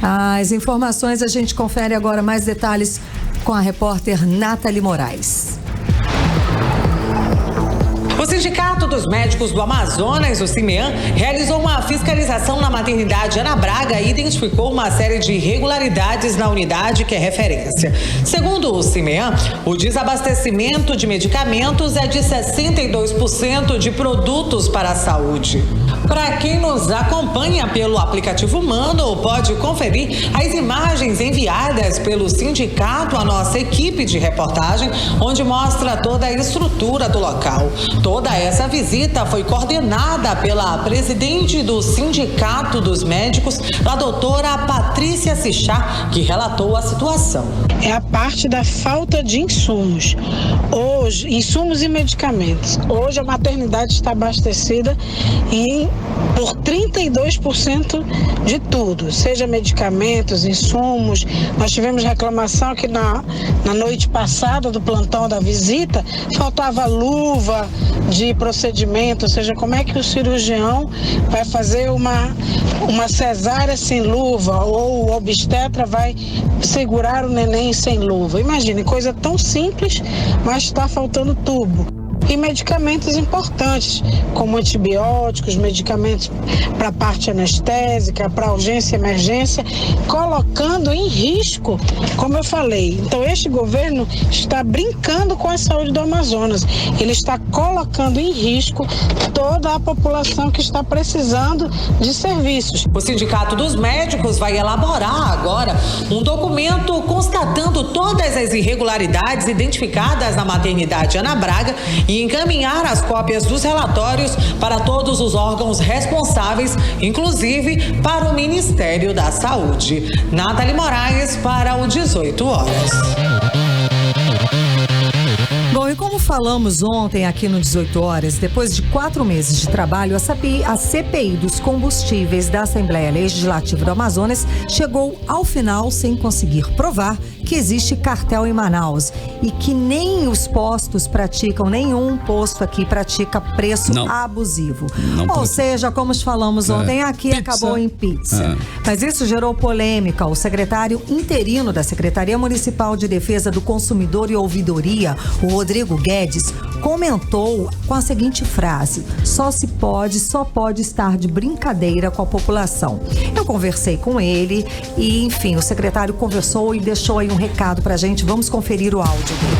As informações a gente confere agora, mais detalhes com a repórter Nathalie Moraes. O Sindicato dos Médicos do Amazonas, o CIMEAM, realizou uma fiscalização na maternidade Ana Braga e identificou uma série de irregularidades na unidade que é referência. Segundo o CIMEAM, o desabastecimento de medicamentos é de 62% de produtos para a saúde. Para quem nos acompanha pelo aplicativo Mano, pode conferir as imagens enviadas pelo sindicato à nossa equipe de reportagem, onde mostra toda a estrutura do local. Toda essa visita foi coordenada pela presidente do Sindicato dos Médicos, a doutora Patrícia Sichá, que relatou a situação. É a parte da falta de insumos. Hoje, insumos e medicamentos. Hoje a maternidade está abastecida por 32% de tudo, seja medicamentos, insumos. Nós tivemos reclamação que na noite passada do plantão da visita faltava luva de procedimento, ou seja, como é que o cirurgião vai fazer uma cesárea sem luva ou o obstetra vai segurar o neném sem luva. Imagine, coisa tão simples, mas está faltando tubo. E medicamentos importantes, como antibióticos, medicamentos para a parte anestésica, para urgência e emergência, colocando em risco, como eu falei. Então, este governo está brincando com a saúde do Amazonas. Ele está colocando em risco toda a população que está precisando de serviços. O Sindicato dos Médicos vai elaborar agora um documento constatando todas as irregularidades identificadas na maternidade Ana Braga e encaminhar as cópias dos relatórios para todos os órgãos responsáveis, inclusive para o Ministério da Saúde. Nathalie Moraes para o 18 horas. Bom, e como falamos ontem aqui no 18 horas, depois de 4 meses de trabalho, a CPI dos combustíveis da Assembleia Legislativa do Amazonas chegou ao final sem conseguir provar que existe cartel em Manaus e que nem os postos praticam, nenhum posto aqui pratica preço abusivo. Ou seja, como falamos ontem aqui, pizza. Acabou em pizza. Mas isso gerou polêmica. O secretário interino da Secretaria Municipal de Defesa do Consumidor e Ouvidoria, o Rodrigo Guedes, comentou com a seguinte frase: só pode estar de brincadeira com a população. Eu conversei com ele e, enfim, o secretário conversou e deixou aí um recado pra gente. Vamos conferir o áudio dele.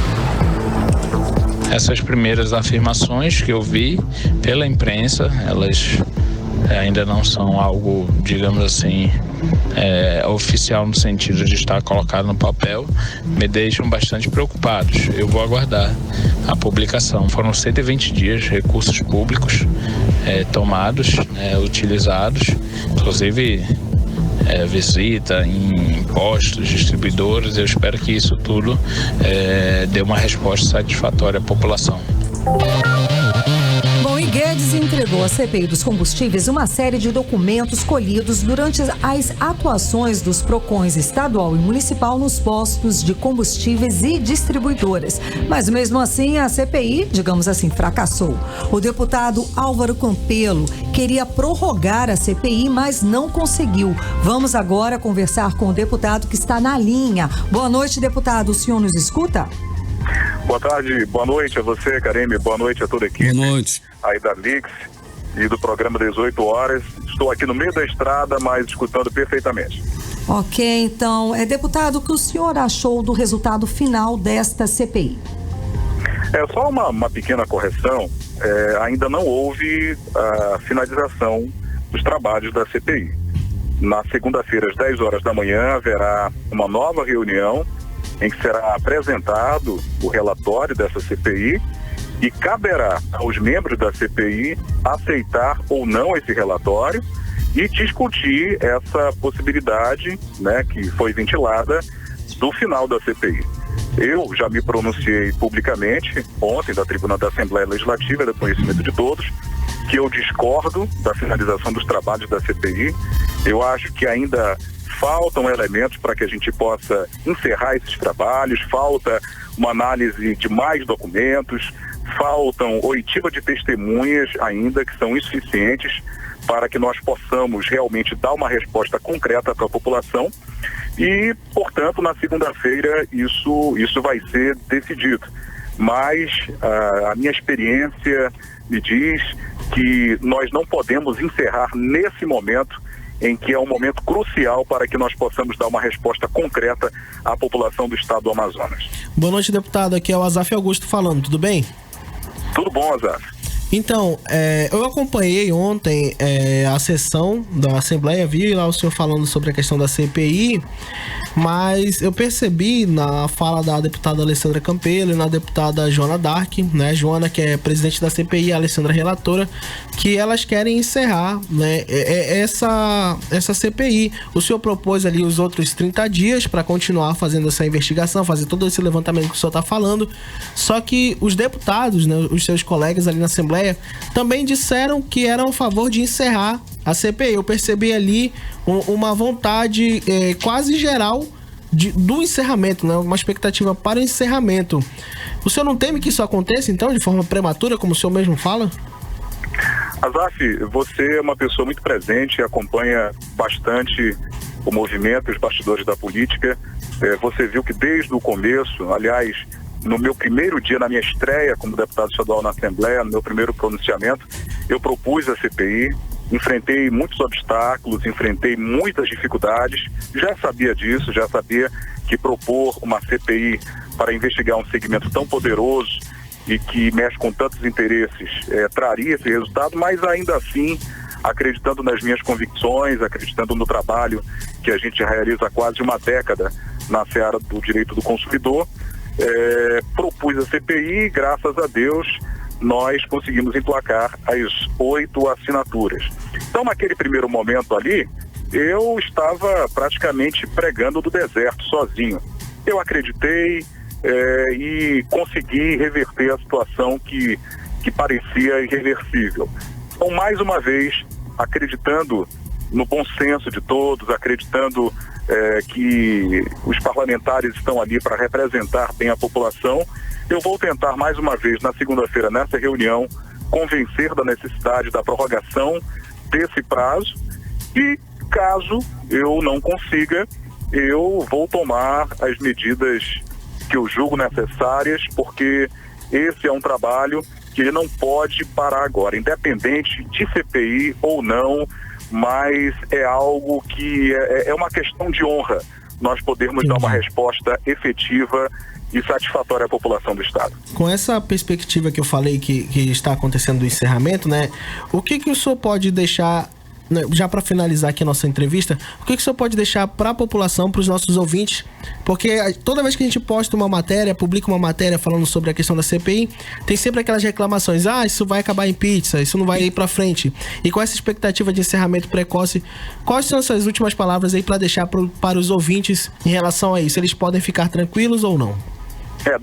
Essas primeiras afirmações que eu vi pela imprensa, elas ainda não são algo, digamos assim, oficial no sentido de estar colocado no papel, me deixam bastante preocupados. Eu vou aguardar a publicação. Foram 120 dias, recursos públicos tomados, utilizados, inclusive visita em postos, distribuidores. Eu espero que isso tudo dê uma resposta satisfatória à população. Bom, e Guedes entregou à CPI dos combustíveis uma série de documentos colhidos durante as atuações dos PROCONs estadual e municipal nos postos de combustíveis e distribuidoras. Mas mesmo assim, a CPI, digamos assim, fracassou. O deputado Álvaro Campelo queria prorrogar a CPI, mas não conseguiu. Vamos agora conversar com o deputado que está na linha. Boa noite, deputado. O senhor nos escuta? Boa tarde, boa noite a você, Karime, boa noite a toda a equipe. Boa noite. Aí da Mix e do programa 18 horas. Estou aqui no meio da estrada, mas escutando perfeitamente. Ok, então, deputado, o que o senhor achou do resultado final desta CPI? É só uma pequena correção, ainda não houve a finalização dos trabalhos da CPI. Na segunda-feira, às 10 horas da manhã, haverá uma nova reunião em que será apresentado o relatório dessa CPI e caberá aos membros da CPI aceitar ou não esse relatório e discutir essa possibilidade, né, que foi ventilada do final da CPI. Eu já me pronunciei publicamente ontem da tribuna da Assembleia Legislativa, do conhecimento de todos, que eu discordo da finalização dos trabalhos da CPI. Eu acho que ainda faltam elementos para que a gente possa encerrar esses trabalhos, falta uma análise de mais documentos, faltam oitiva de testemunhas ainda que são insuficientes para que nós possamos realmente dar uma resposta concreta para a população e, portanto, na segunda-feira isso vai ser decidido. Mas a minha experiência me diz que nós não podemos encerrar nesse momento em que é um momento crucial para que nós possamos dar uma resposta concreta à população do estado do Amazonas. Boa noite, deputado. Aqui é o Azaf Augusto falando. Tudo bem? Tudo bom, Azaf. Então, eu acompanhei ontem a sessão da Assembleia, vi lá o senhor falando sobre a questão da CPI, mas eu percebi na fala da deputada Alessandra Campelo e na deputada Joana Dark, né, Joana que é presidente da CPI e a Alessandra relatora, que elas querem encerrar, né, essa CPI. O senhor propôs ali os outros 30 dias para continuar fazendo essa investigação, fazer todo esse levantamento que o senhor está falando, só que os deputados, né, os seus colegas ali na Assembleia também disseram que eram a favor de encerrar a CPI. Eu percebi ali uma vontade quase geral do encerramento, né? Uma expectativa para o encerramento. O senhor não teme que isso aconteça, então, de forma prematura, como o senhor mesmo fala? Azaf, você é uma pessoa muito presente, acompanha bastante o movimento, os bastidores da política. Você viu que desde o começo, aliás, no meu primeiro dia, na minha estreia como deputado estadual na Assembleia, no meu primeiro pronunciamento, eu propus a CPI, enfrentei muitos obstáculos, enfrentei muitas dificuldades, já sabia disso, já sabia que propor uma CPI para investigar um segmento tão poderoso e que mexe com tantos interesses traria esse resultado, mas ainda assim, acreditando nas minhas convicções, acreditando no trabalho que a gente realiza há quase uma década na seara do direito do consumidor, propus a CPI e, graças a Deus, nós conseguimos emplacar as 8 assinaturas. Então, naquele primeiro momento ali, eu estava praticamente pregando do deserto sozinho. Eu acreditei e consegui reverter a situação que parecia irreversível. Então, mais uma vez, acreditando no bom senso de todos, acreditando que os parlamentares estão ali para representar bem a população, eu vou tentar mais uma vez na segunda-feira, nessa reunião, convencer da necessidade da prorrogação desse prazo e, caso eu não consiga, eu vou tomar as medidas que eu julgo necessárias, porque esse é um trabalho que ele não pode parar agora, independente de CPI ou não, mas é algo que é uma questão de honra nós podermos dar uma resposta efetiva e satisfatória à população do estado. Com essa perspectiva que eu falei que está acontecendo do encerramento, né? O que o senhor pode deixar, já para finalizar aqui a nossa entrevista, o que o senhor pode deixar para a população, para os nossos ouvintes? Porque toda vez que a gente posta uma matéria, publica uma matéria falando sobre a questão da CPI, tem sempre aquelas reclamações, isso vai acabar em pizza, isso não vai ir para frente. E com essa expectativa de encerramento precoce, quais são as suas últimas palavras aí para deixar para os ouvintes em relação a isso? Eles podem ficar tranquilos ou não?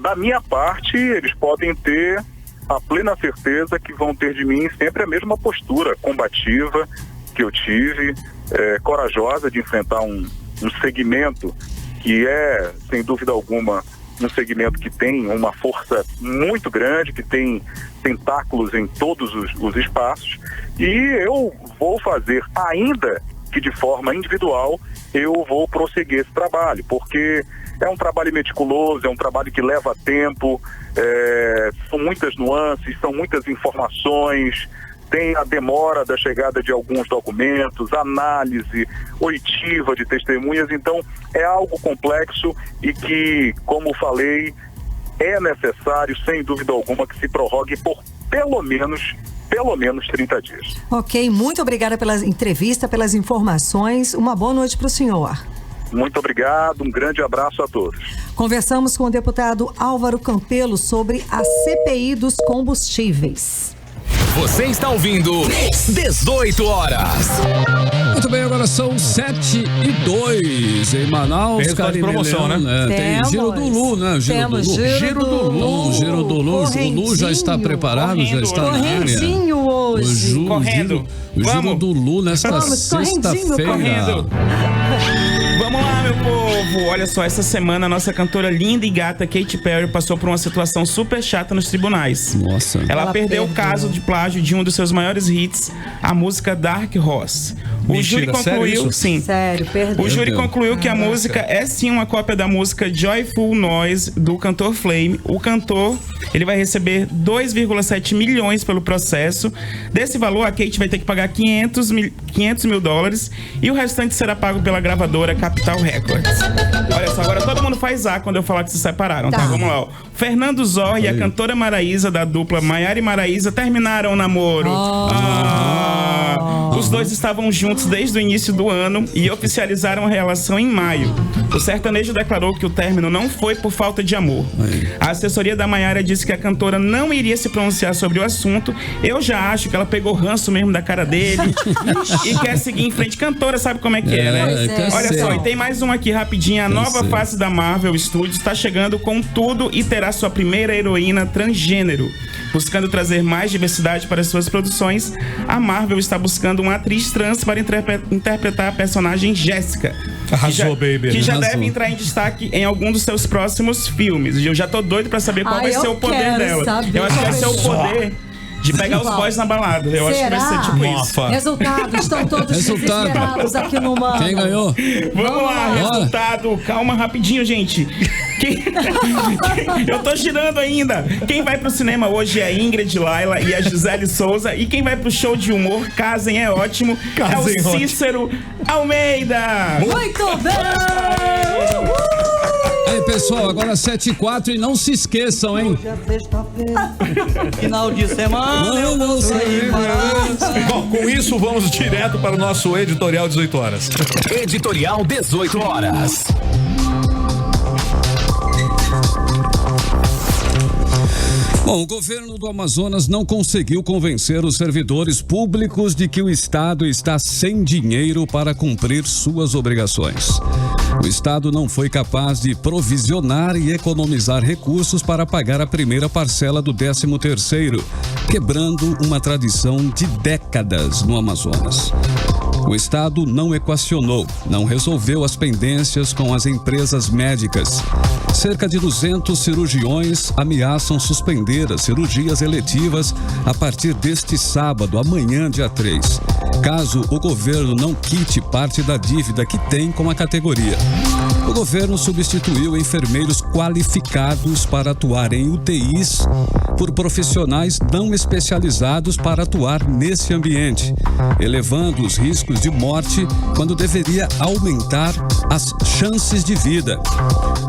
Da minha parte, eles podem ter a plena certeza que vão ter de mim sempre a mesma postura combativa que eu tive, corajosa de enfrentar um segmento que é, sem dúvida alguma, um segmento que tem uma força muito grande, que tem tentáculos em todos os espaços, e eu vou fazer, ainda que de forma individual, eu vou prosseguir esse trabalho, porque é um trabalho meticuloso, é um trabalho que leva tempo, são muitas nuances, são muitas informações, tem a demora da chegada de alguns documentos, análise oitiva de testemunhas, então é algo complexo e que, como falei, é necessário, sem dúvida alguma, que se prorrogue por pelo menos 30 dias. Ok, muito obrigada pela entrevista, pelas informações. Uma boa noite para o senhor. Muito obrigado, um grande abraço a todos. Conversamos com o deputado Álvaro Campelo sobre a CPI dos combustíveis. Você está ouvindo 18 horas. Muito bem, agora são 7h02 em Manaus. Tem resultado de promoção, né? Tem Giro do Lu, né? Giro do Lu. O Lu já está preparado, já está na área. Correndinho hoje. Correndo. O Giro do Lu nesta sexta-feira. Vamos lá, meu povo. Olha só, essa semana a nossa cantora linda e gata Katy Perry passou por uma situação super chata nos tribunais. Nossa. Ela perdeu o caso de plágio de um dos seus maiores hits, a música Dark Horse. O júri concluiu, sim. Sério, perdeu. O júri concluiu que a música é sim uma cópia da música Joyful Noise do cantor Flame. O cantor, ele vai receber 2,7 milhões pelo processo. Desse valor, a Katy vai ter que pagar 500 mil dólares e o restante será pago pela gravadora Capitol Records. Olha só, agora todo mundo faz quando eu falar que se separaram, tá? Vamos lá, ó. Fernando Zor e a cantora Maraísa, da dupla Maiara e Maraísa, terminaram o namoro. Os dois estavam juntos desde o início do ano e oficializaram a relação em maio. O sertanejo declarou que o término não foi por falta de amor. A assessoria da Maiara disse que a cantora não iria se pronunciar sobre o assunto. Eu já acho que ela pegou ranço mesmo da cara dele e quer seguir em frente. Cantora sabe como é que é, né? Olha só, e tem mais um aqui rapidinho. A nova fase da Marvel Studios está chegando com tudo e terá sua primeira heroína transgênero. Buscando trazer mais diversidade para suas produções, a Marvel está buscando uma atriz trans para interpretar a personagem Jéssica. Arrasou, baby. Que já deve entrar em destaque em algum dos seus próximos filmes. Eu já tô doido para saber qual vai ser o poder dela. Eu acho que vai ser o poder de pegar os boys na balada. Eu acho que vai ser tipo isso. Resultados, estão todos desesperados aqui no Mano. Quem ganhou? Vamos lá, resultado. Calma, rapidinho, gente. Eu tô girando ainda. Quem vai pro cinema hoje é a Ingrid Laila e a Gisele Souza. E quem vai pro show de humor, Casem é ótimo, é o Cícero Almeida. Muito bem! Aí, pessoal, agora 7h04 e não se esqueçam, hein? Final de semana eu vou sair para... Bom, com isso vamos direto para o nosso editorial 18 horas. Editorial 18 horas. Bom, o governo do Amazonas não conseguiu convencer os servidores públicos de que o Estado está sem dinheiro para cumprir suas obrigações. O Estado não foi capaz de provisionar e economizar recursos para pagar a primeira parcela do 13º, quebrando uma tradição de décadas no Amazonas. O Estado não equacionou, não resolveu as pendências com as empresas médicas. Cerca de 200 cirurgiões ameaçam suspender as cirurgias eletivas a partir deste sábado, amanhã, dia 3, caso o governo não quite parte da dívida que tem com a categoria. O governo substituiu enfermeiros qualificados para atuar em UTIs por profissionais não especializados para atuar nesse ambiente, elevando os riscos de morte quando deveria aumentar as chances de vida.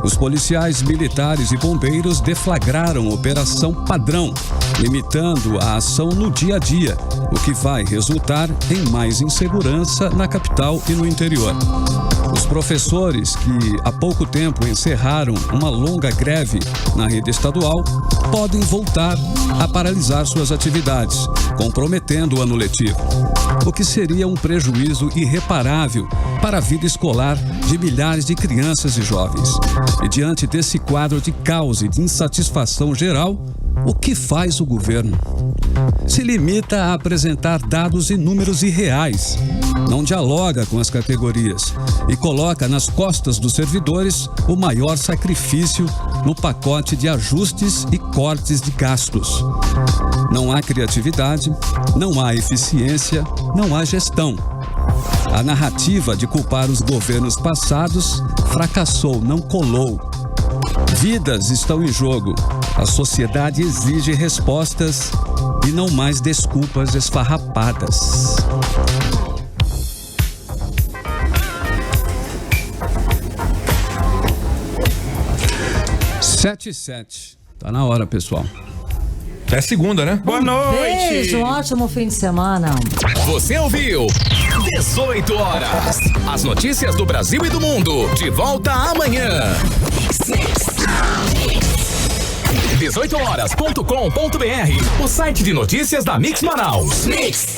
Os policiais militares e bombeiros deflagraram Operação Padrão, limitando a ação no dia a dia, o que vai resultar em mais insegurança na capital e no interior. Os professores que há pouco tempo encerraram uma longa greve na rede estadual podem voltar a paralisar suas atividades, comprometendo o ano letivo, o que seria um prejuízo irreparável para a vida escolar de milhares de crianças e jovens. E diante desse quadro de caos e de insatisfação geral, o que faz o governo? Se limita a apresentar dados e números irreais, não dialoga com as categorias e coloca nas costas dos servidores o maior sacrifício no pacote de ajustes e cortes de gastos. Não há criatividade, não há eficiência, não há gestão. A narrativa de culpar os governos passados fracassou, não colou. Vidas estão em jogo. A sociedade exige respostas e não mais desculpas esfarrapadas. 7h07. Tá na hora, pessoal. É segunda, né? Boa noite. Beijo, ótimo fim de semana. Você ouviu 18 horas. As notícias do Brasil e do mundo. De volta amanhã. 18horas.com.br, o site de notícias da Mix Manaus. Mix.